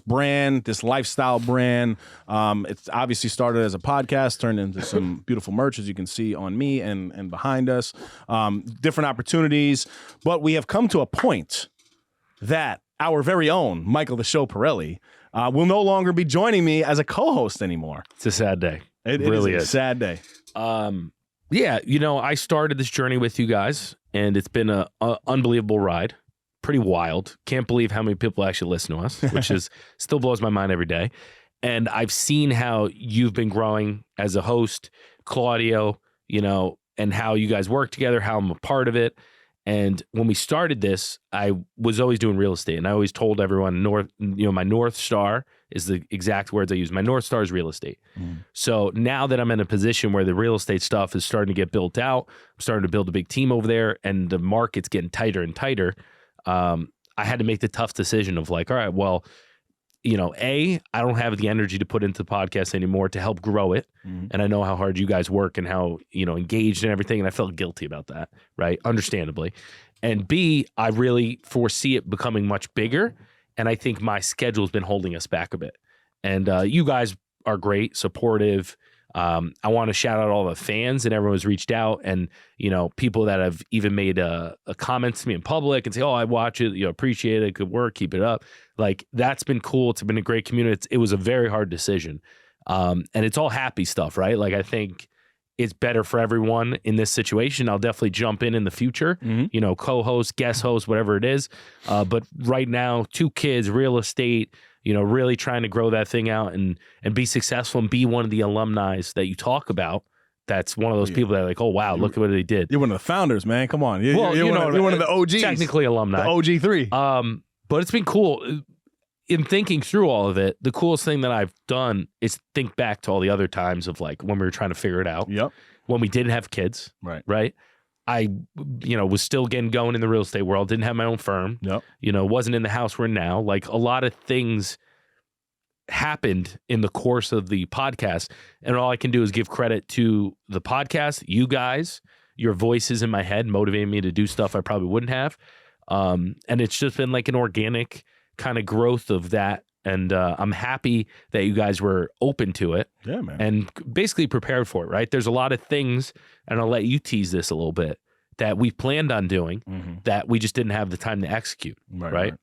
brand, this lifestyle brand. It's obviously started as a podcast, turned into some beautiful merch, as you can see on me and behind us. Different opportunities, but we have come to a point that our very own Michael the Show Pirelli will no longer be joining me as a co-host anymore. It's a sad day. It really is a sad day. Yeah, I started this journey with you guys, and it's been an unbelievable ride. Pretty wild. Can't believe how many people actually listen to us, which is still blows my mind every day. And I've seen how you've been growing as a host, Claudio, and how you guys work together, how I'm a part of it. And when we started this, I was always doing real estate, and I always told everyone, my North Star is the exact words I use. My North Star is real estate. So now that I'm in a position where the real estate stuff is starting to get built out, I'm starting to build a big team over there, and the market's getting tighter and tighter. I had to make the tough decision of like, all right, well, I don't have the energy to put into the podcast anymore to help grow it. And I know how hard you guys work and how, engaged and everything. And I felt guilty about that, right? Understandably. And B, I really foresee it becoming much bigger. And I think my schedule's been holding us back a bit. And you guys are great, supportive. I want to shout out all the fans and everyone who's reached out, and people that have even made a comments to me in public and say, "Oh, I watch it, appreciate it, good work, keep it up." Like that's been cool. It's been a great community. It was a very hard decision, and it's all happy stuff, right? Like I think it's better for everyone in this situation. I'll definitely jump in the future, co-host, guest host, whatever it is. But right now, 2 kids, real estate. Really trying to grow that thing out and be successful and be one of the alumni that you talk about. That's one of those people that are like, oh, wow, look at what they did. You're one of the founders, man. Come on. You're one of the OGs. Technically alumni. The OG3. But it's been cool. In thinking through all of it, the coolest thing that I've done is think back to all the other times of like when we were trying to figure it out. Yep. When we didn't have kids. Right. I, was still getting going in the real estate world, didn't have my own firm, Yep. Wasn't in the house we're in now. Like a lot of things happened in the course of the podcast. And all I can do is give credit to the podcast, you guys, your voices in my head motivating me to do stuff I probably wouldn't have. And it's just been like an organic kind of growth of that. And I'm happy that you guys were open to it. Yeah, man. And basically prepared for it, right? There's a lot of things, and I'll let you tease this a little bit, that we planned on doing that we just didn't have the time to execute, right?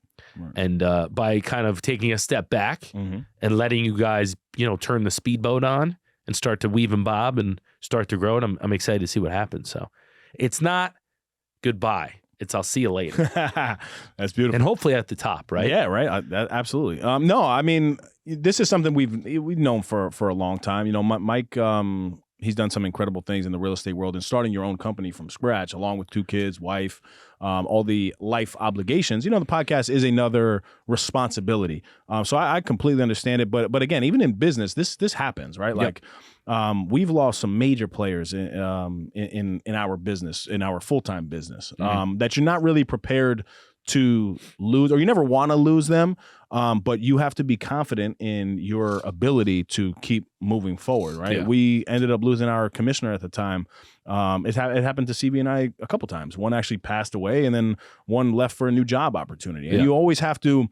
And by kind of taking a step back and letting you guys, turn the speedboat on and start to weave and bob and start to grow it, I'm excited to see what happens. So it's not goodbye. It's I'll see you later. That's beautiful. And hopefully at the top, right? Yeah, right. Absolutely. No, I mean, this is something we've known for a long time. You know, Mike, he's done some incredible things in the real estate world, and starting your own company from scratch, along with 2 kids, wife, all the life obligations. You know, the podcast is another responsibility. So I completely understand it. But again, even in business, this happens, right? Yep. Like we've lost some major players in our business, in our full-time business, that you're not really prepared to lose, or you never want to lose them. But you have to be confident in your ability to keep moving forward, right? Yeah. We ended up losing our commissioner at the time. It happened to CB and I a couple times. One actually passed away, and then one left for a new job opportunity. And you always have to.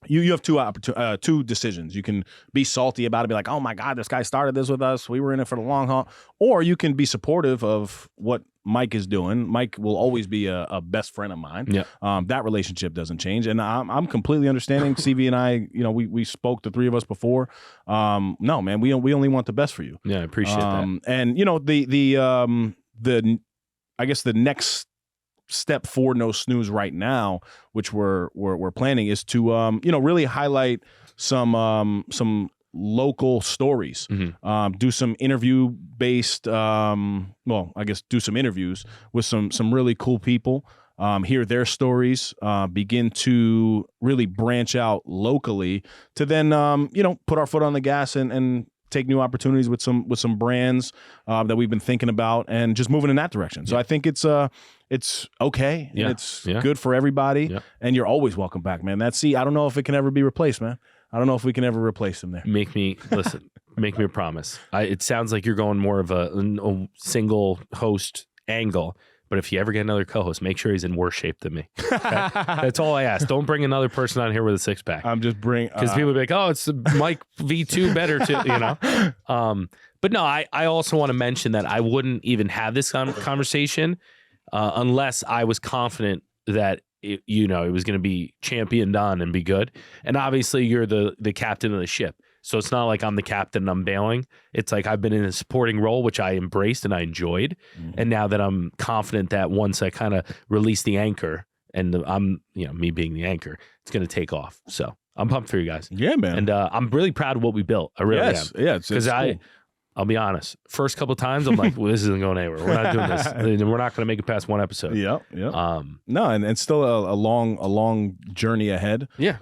You have two decisions. You can be salty about it, be like, "Oh my God, this guy started this with us. We were in it for the long haul," or you can be supportive of what Mike is doing. Mike will always be a best friend of mine. Yeah. That relationship doesn't change, and I'm completely understanding. CV and I, you know, we spoke, the 3 of us, before. No, man, we only want the best for you. Yeah, I appreciate that. And you know, the I guess the next step for No Snooze right now, which we're planning, is to you know, really highlight some local stories, do some interview based well, I guess do some interviews with some really cool people, hear their stories, begin to really branch out locally to then you know, put our foot on the gas and take new opportunities with some brands that we've been thinking about, and just moving in that direction. So I think it's okay. Yeah. And it's good for everybody. Yeah. And you're always welcome back, man. I don't know if it can ever be replaced, man. I don't know if we can ever replace him there. Make me a promise. It sounds like you're going more of a single host angle. But if you ever get another co-host, make sure he's in worse shape than me. Okay? That's all I ask. Don't bring another person on here with a 6-pack. I'm just bringing... Because people be like, oh, it's Mike V2 better too, you know? But no, I also want to mention that I wouldn't even have this conversation unless I was confident that it was going to be championed on and be good. And obviously you're the captain of the ship. So it's not like I'm the captain and I'm bailing. It's like I've been in a supporting role, which I embraced and I enjoyed. And now that I'm confident that once I kind of release the anchor, and I'm, you know, me being the anchor, it's going to take off. So I'm pumped for you guys. Yeah, man. And I'm really proud of what we built. I really am. Yeah, because cool. I'll be honest. First couple of times, I'm like, well, this isn't going anywhere. We're not doing this. We're not going to make it past one episode. Yeah. No, and still a long journey ahead. Yeah.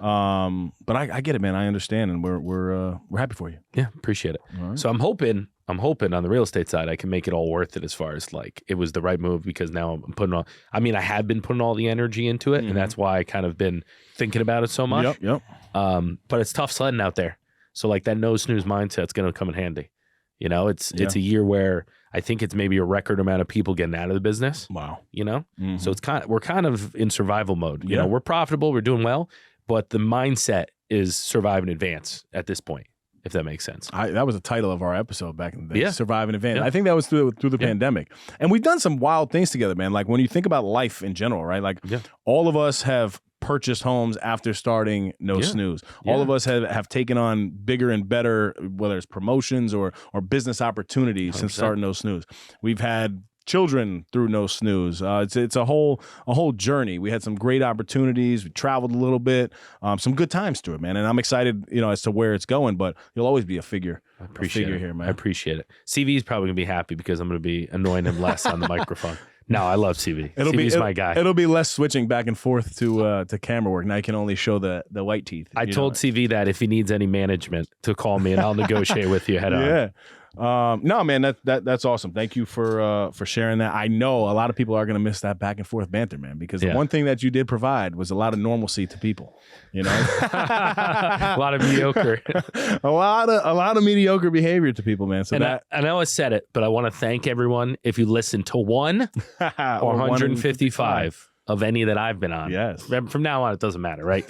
But I get it, man. I understand, and we're happy for you. Yeah, appreciate it. Right. So I'm hoping on the real estate side, I can make it all worth it, as far as like it was the right move, because now I'm putting all. I mean, I had been putting all the energy into it, and that's why I kind of been thinking about it so much. Yep. But it's tough sledding out there. So like that no snooze mindset's going to come in handy. You know, it's a year where I think it's maybe a record amount of people getting out of the business. Wow. You know, so we're kind of in survival mode. You know, we're profitable, we're doing well, but the mindset is survive and advance at this point, if that makes sense. That was the title of our episode back in the day. Yeah. Survive and advance. Yeah. I think that was through the pandemic, and we've done some wild things together, man. Like when you think about life in general, right? Like all of us have purchased homes after starting No Snooze. All of us have taken on bigger and better, whether it's promotions or business opportunities 100%. Since starting No Snooze. We've had children through No Snooze. It's a whole journey. We had some great opportunities. We traveled a little bit. Some good times to it, man. And I'm excited, you know, as to where it's going. But you'll always be a figure. I appreciate it here, man. I appreciate it. CV is probably gonna be happy because I'm gonna be annoying him less on the microphone. No, I love CV. CV's my guy. It'll be less switching back and forth to camera work. Now you can only show the white teeth. I told CV that if he needs any management to call me, and I'll negotiate with you head on. Yeah. No, man, that's awesome. Thank you for sharing that. I know a lot of people are going to miss that back and forth banter, man, because the one thing that you did provide was a lot of normalcy to people. You know, a lot of mediocre, a lot of mediocre behavior to people, man. So I know I said it, but I want to thank everyone if you listen to one or 155 of any that I've been on. Yes. From now on, it doesn't matter, right?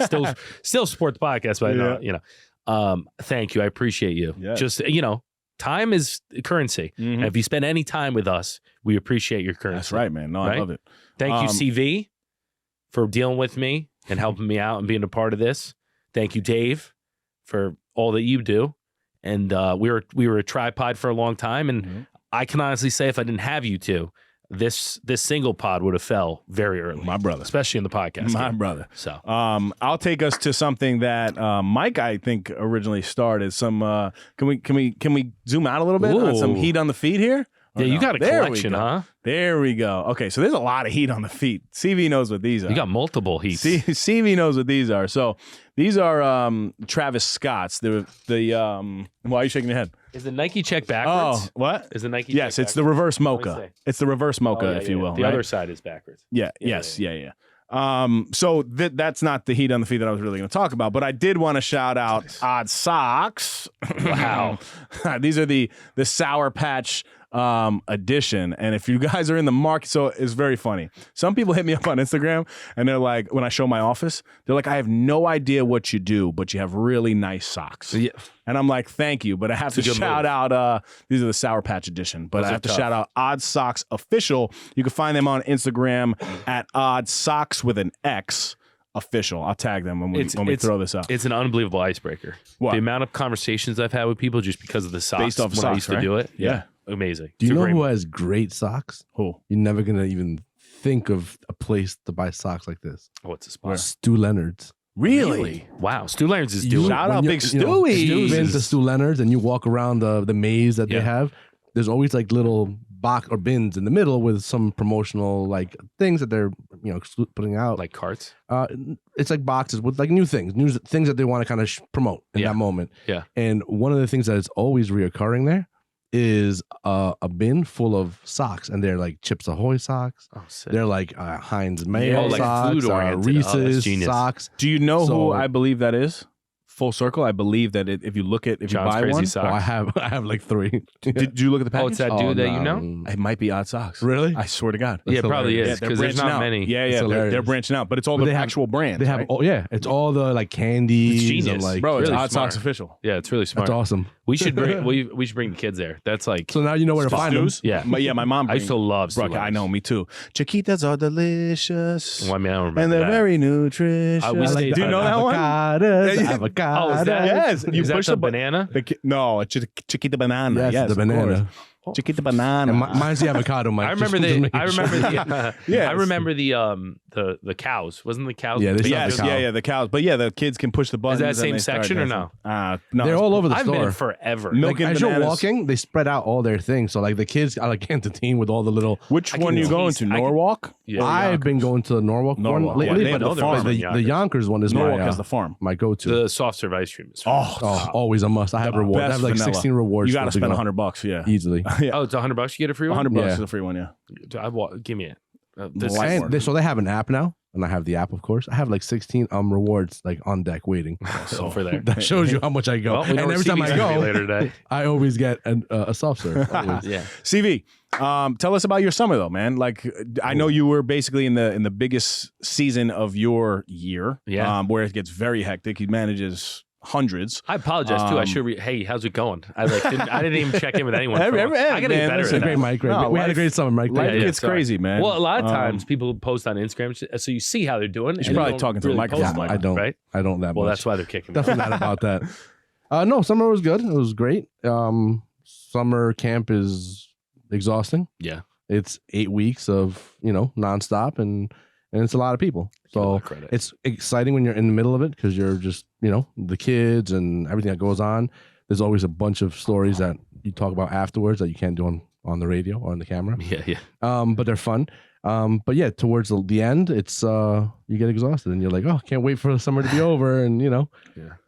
Still support the podcast, but you know, thank you. I appreciate you. Yes. Just, you know, time is currency. And if you spend any time with us, we appreciate your currency. That's right, man. No, right? I love it. Thank you, CV, for dealing with me and helping me out and being a part of this. Thank you, Dave, for all that you do. And we were a tripod for a long time. And I can honestly say, if I didn't have you two, this single pod would have fell very early. My brother. Especially in the podcast. My game. brother. So I'll take us to something that Mike, I think, originally started. Some can we zoom out a little bit on some heat on the feet here? Yeah, you got a collection, huh? There we go. Okay, so there's a lot of heat on the feet. CV knows what these are. You got multiple heats. CV knows what these are. So these are Travis Scott's. Why are you shaking your head? Is the Nike check backwards? Oh, what? Is the Nike? Yes, check it's the reverse mocha. It's the reverse mocha, if you will. The right? other side is backwards. Yeah. So that's not the heat on the feet that I was really going to talk about, but I did want to shout out Odd Socks. Wow. These are the Sour Patch edition. And if you guys are in the market, so it's very funny. Some people hit me up on Instagram and they're like, when I show my office, they're like, I have no idea what you do, but you have really nice socks. Yeah. And I'm like, thank you. But I have to shout out, these are the Sour Patch edition, but I have to shout out Odd Socks Official. You can find them on Instagram at Odd Socks with an X. Official. I'll tag them when we throw this up. It's an unbelievable icebreaker. What? The amount of conversations I've had with people just because of the socks. Based off when socks, I used to do it. Yeah. Amazing. Do you know who has great socks? Who? You're never going to even think of a place to buy socks like this. What's the spot? Stu Leonard's. Really? Wow. Stu Leonard's is doing Shout out Big Stewie. You've been to Stu Leonard's and you walk around the maze that they have. There's always like little box or bins in the middle with some promotional like things that they're putting out, like carts. It's like boxes with like new things that they want to kind of promote in that moment. Yeah. And one of the things that is always reoccurring there is a bin full of socks, and they're like Chips Ahoy socks. Oh, sick. They're like Heinz Mayo like socks, Reese's socks. Do you know who I believe that is? Full circle. I believe that if you look at if John's you buy Crazy one, Socks. I have like 3. Did you look at the package? Oh, it's that dude that you know? It might be Odd Socks. Really? I swear to God. Yeah, it probably is they're because there's branching not out. many. Yeah, they're branching out, but it's all the actual brands. They have, right? it's all the like candies. It's genius. And, like, Bro, it's really Odd smart. Socks Official. Yeah, it's really smart. That's awesome. We should bring we should bring the kids there. That's like So now you know where to find them. Yeah. My mom. I used to love Bro, I know, me too. Chiquitas are delicious. Well, I mean, I don't remember and they're that. very nutritious. We stayed- Do you know that one? Avocados. Oh, is that Yes. You is that push the the banana? No, Chiquita banana. Yes, the banana. Chiquita banana. And mine's the avocado. Mike. I remember Yes. I remember the cows. Wasn't the cows? Yeah, they sell Yes, the cow. the cows. But yeah, the kids can push the buttons. Is that and same they start section or dancing. no? No, They're all over the I've been store. in forever. Milk Like, and as you're bananas. walking, they spread out all their things. So like the kids are like entertained with all the little. Which one are you going to? Norwalk? Yeah. I've been going to the Norwalk one Norwalk. lately, Yeah, they but have the farm the Yonkers one is Norwalk has the farm. my go-to. The soft serve ice cream is Oh, always a must. I have rewards. I Best have like vanilla. 16 rewards. You got to for spend go. $100, yeah. Easily. Oh, it's $100. You get a free one. $100 Yeah. is a free one, yeah. Give me it. So they have an app now, and I have the app, of course. I have like 16 rewards like on deck waiting. So over there. That shows you how much I go. Well, we know and where every time CB's I gonna be go, later today. I always get a soft serve. Always. Yeah. CV, tell us about your summer though, man. Like I know you were basically in the biggest season of your year, where it gets very hectic. He manages hundreds. I apologize too. I should. Hey, how's it going? I didn't even check in with anyone. I gotta get man, better listen, at that. Great, Mike. Great. No, we had a great summer, Mike. Life Yeah, gets sorry. crazy, man. Well, a lot of times people post on Instagram, so you see how they're doing. You should probably talking to the microphone. Post Mike. on, I don't. Right? I don't that Well, much. that's why they're kicking me. Definitely not about that. No, summer was good. It was great. Summer camp is exhausting. Yeah. It's 8 weeks of nonstop, and it's a lot of people. So it's exciting when you're in the middle of it because you're just the kids and everything that goes on. There's always a bunch of stories that you talk about afterwards that you can't do on the radio or on the camera. Yeah. But they're fun. But yeah, towards the end, it's you get exhausted and you're like, oh, can't wait for the summer to be over, and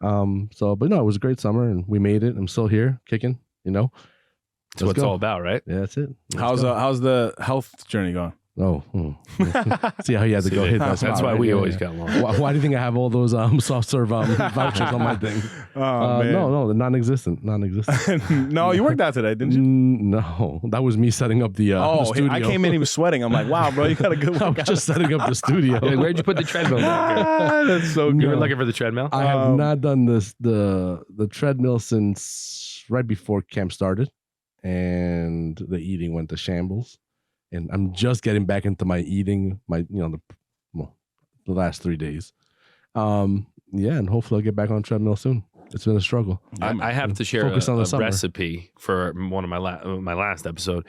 but no, it was a great summer and we made it. I'm still here, kicking. That's what it's all about, right? Yeah, that's it. How's the health journey going? Oh, see how he had to go hit that spot. That's why right? we Yeah, always yeah. got along. Why do you think I have all those soft serve vouchers on my thing? Man. No, they're non-existent. No, you worked out today, didn't you? No, that was me setting up the studio. I came in, he was sweating. I'm like, wow, bro, you got a good I workout. was just setting up the studio. Like, where'd you put the treadmill? That's so You were good. looking for the treadmill? I have not done the treadmill since right before camp started, and the eating went to shambles. And I'm just getting back into my eating, the last 3 days. And hopefully I'll get back on treadmill soon. It's been a struggle. I have to share Focus on the a summer. recipe for one of my last episode.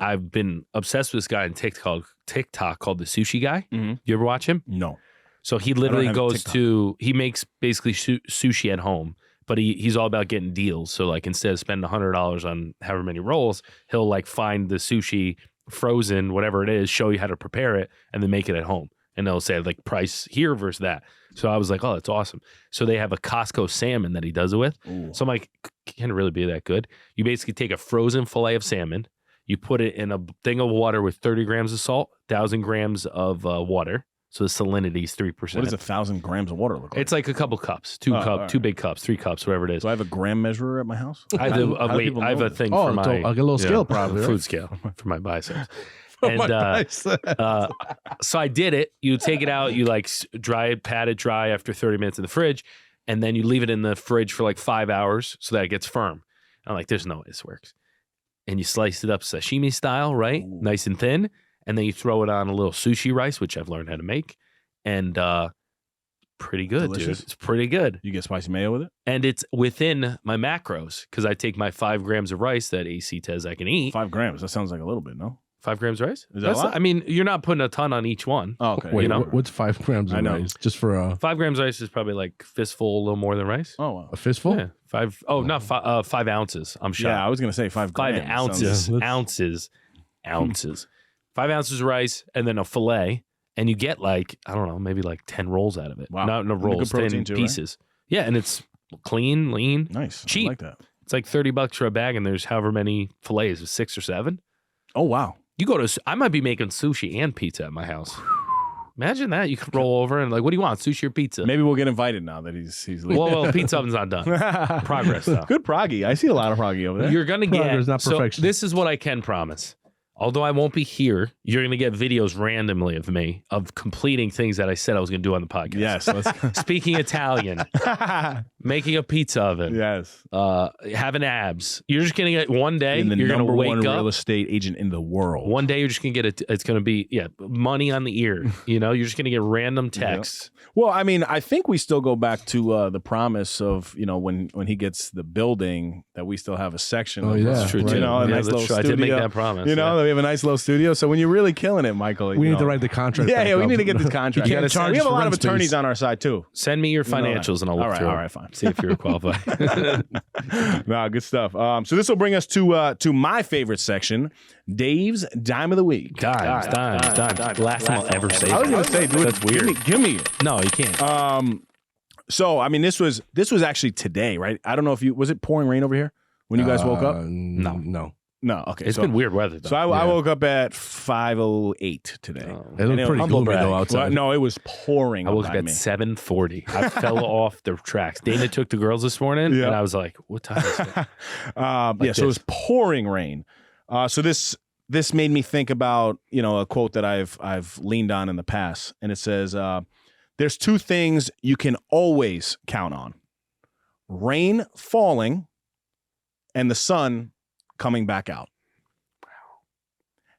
I've been obsessed with this guy on TikTok called the Sushi Guy. You ever watch him? No. So he literally he makes basically sushi at home, but he's all about getting deals. So like instead of spending $100 on however many rolls, he'll like find the sushi frozen, whatever it is, show you how to prepare it, and then make it at home. And they'll say like price here versus that. So I was like, oh, that's awesome. So they have a Costco salmon that he does it with. Ooh. So I'm like, can it really be that good? You basically take a frozen fillet of salmon, you put it in a thing of water with 30 grams of salt, 1,000 grams of water. So the salinity is 3%. What does 1,000 grams of water look like? It's like a couple cups, two big cups, 3 cups, whatever it is. So I have a gram measurer at my house? I have a thing for my like a little scale, probably food scale for my biceps. And so I did it. You take it out, you like pat it dry after 30 minutes in the fridge, and then you leave it in the fridge for like 5 hours so that it gets firm. I'm like, there's no way this works. And you slice it up sashimi style, right? Ooh. Nice and thin. And then you throw it on a little sushi rice, which I've learned how to make. And pretty good, delicious. Dude. It's pretty good. You get spicy mayo with it? And it's within my macros because I take my 5 grams of rice that AC says I can eat. 5 grams? That sounds like a little bit, no? 5 grams of rice? Is that a lot? I mean, you're not putting a ton on each one. Oh, okay. Wait, what's 5 grams of rice? Just for 5 grams of rice is probably like fistful, a little more than rice. Oh, wow. A fistful? Yeah. 5. Oh, not 5 ounces. I'm sure. Yeah, I was going to say 5 grams. 5 ounces. Ounces. 5 ounces of rice and then a fillet. And you get like, I don't know, maybe like 10 rolls out of it. Wow. Not rolls, 10 pieces. Right? Yeah, and it's clean, lean. Nice. Cheap. I like that. It's like $30 for a bag, and there's however many fillets, 6 or 7. Oh, wow. You go to, I might be making sushi and pizza at my house. Imagine that. You could roll over and like, what do you want, sushi or pizza? Maybe we'll get invited now that he's leaving. Well, pizza oven's not done. Progress, though. Good proggy. I see a lot of proggy over there. You're going to get, Progress, not perfection. So this is what I can promise. Although I won't be here, you're going to get videos randomly of me of completing things that I said I was going to do on the podcast. Yes. Speaking Italian, making a pizza oven. Yes. Having abs. You're just going to get one day. You're going to wake one up. Real estate agent in the world. One day you're just going to get it's going to be money on the ear. You know, you're just going to get random texts. Yeah. Well, I mean, I think we still go back to the promise of when he gets the building that we still have a section. Oh, yeah, that's true. right. You know, a nice little studio. I did make that promise. You know, we have a nice little studio. So when you're really killing it, Michael, we need to write the contract. Yeah, we need to get this contract. You can't charge we have a lot of rent attorneys space. on our side too. Send me your financials and I'll look through. All right, fine. See if you're qualified. No, good stuff. So this will bring us to my favorite section, Dave's Dime of the Week. Dime. Last time I'll ever say I was going to say, dude, that's weird. Give me it. No, you can't. So I mean, this was actually today, right? I don't know if was it pouring rain over here when you guys woke up? No. Okay. It's been weird weather, though. So I woke up at 5:08 today. It looked pretty gloomy though outside. Well, no, it was pouring. I woke up at 7:40. I fell off the tracks. Dana took the girls this morning, and I was like, "What time is it?" So it was pouring rain. So this made me think about a quote that I've leaned on in the past, and it says, "There's 2 things you can always count on: rain falling, and the sun coming back out." Wow.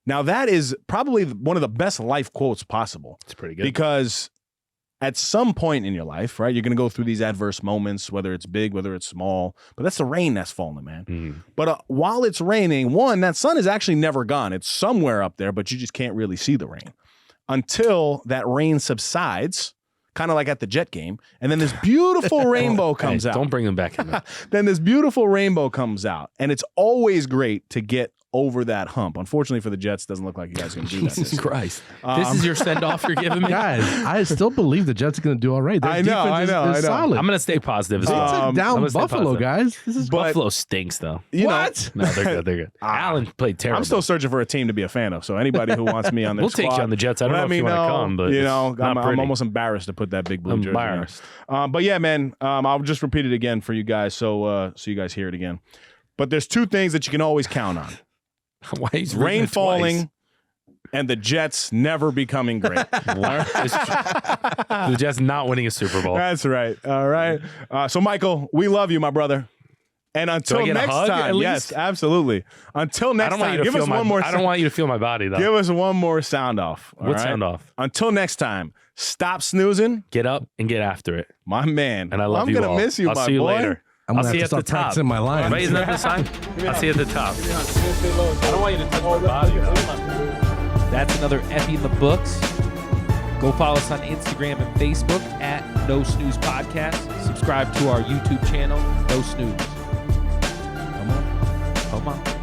Now that is probably one of the best life quotes possible. It's pretty good. Because at some point in your life, right, you're going to go through these adverse moments, whether it's big, whether it's small, but that's the rain that's falling, man. Mm-hmm. But while it's raining, that sun is actually never gone. It's somewhere up there, but you just can't really see the rain until that rain subsides. Kind of like at the Jet game. And then this beautiful rainbow comes out. Don't bring them back in there. Then this beautiful rainbow comes out. And it's always great to get over that hump. Unfortunately for the Jets, it doesn't look like you guys can do that. Jesus Christ. This is your send-off you're giving me? Guys, I still believe the Jets are going to do all right. Their defense is solid. I'm going to stay positive. It's a down Buffalo, guys. Buffalo stinks, though. What? No, they're good. Allen played terrible. I'm still searching for a team to be a fan of. So anybody who wants me on their squad. We'll take you on the Jets. I don't know if you want to come, but I'm almost embarrassed to put that big blue jersey on. But yeah, man, I'll just repeat it again for you guys so you guys hear it again. But there's 2 things that you can always count on. Why is rain falling and the Jets never becoming great. The Jets not winning a Super Bowl. That's right. All right. So Michael, we love you, my brother. And until next time, yes, absolutely. Until next time, give us one more. I don't want you to feel my body, though. Give us one more sound off. What sound off? Until next time, stop snoozing. Get up and get after it. My man. And I love you all. I'm going to miss you, my boy. I'll see you later. I'm I'll gonna see have you to at the start top. practicing my lines. Right? Isn't that the sign? I'll see you at the top. I don't want you to touch my body. That's another Epi in the books. Go follow us on Instagram and Facebook at No Snooze Podcast. Subscribe to our YouTube channel, No Snooze. Come on.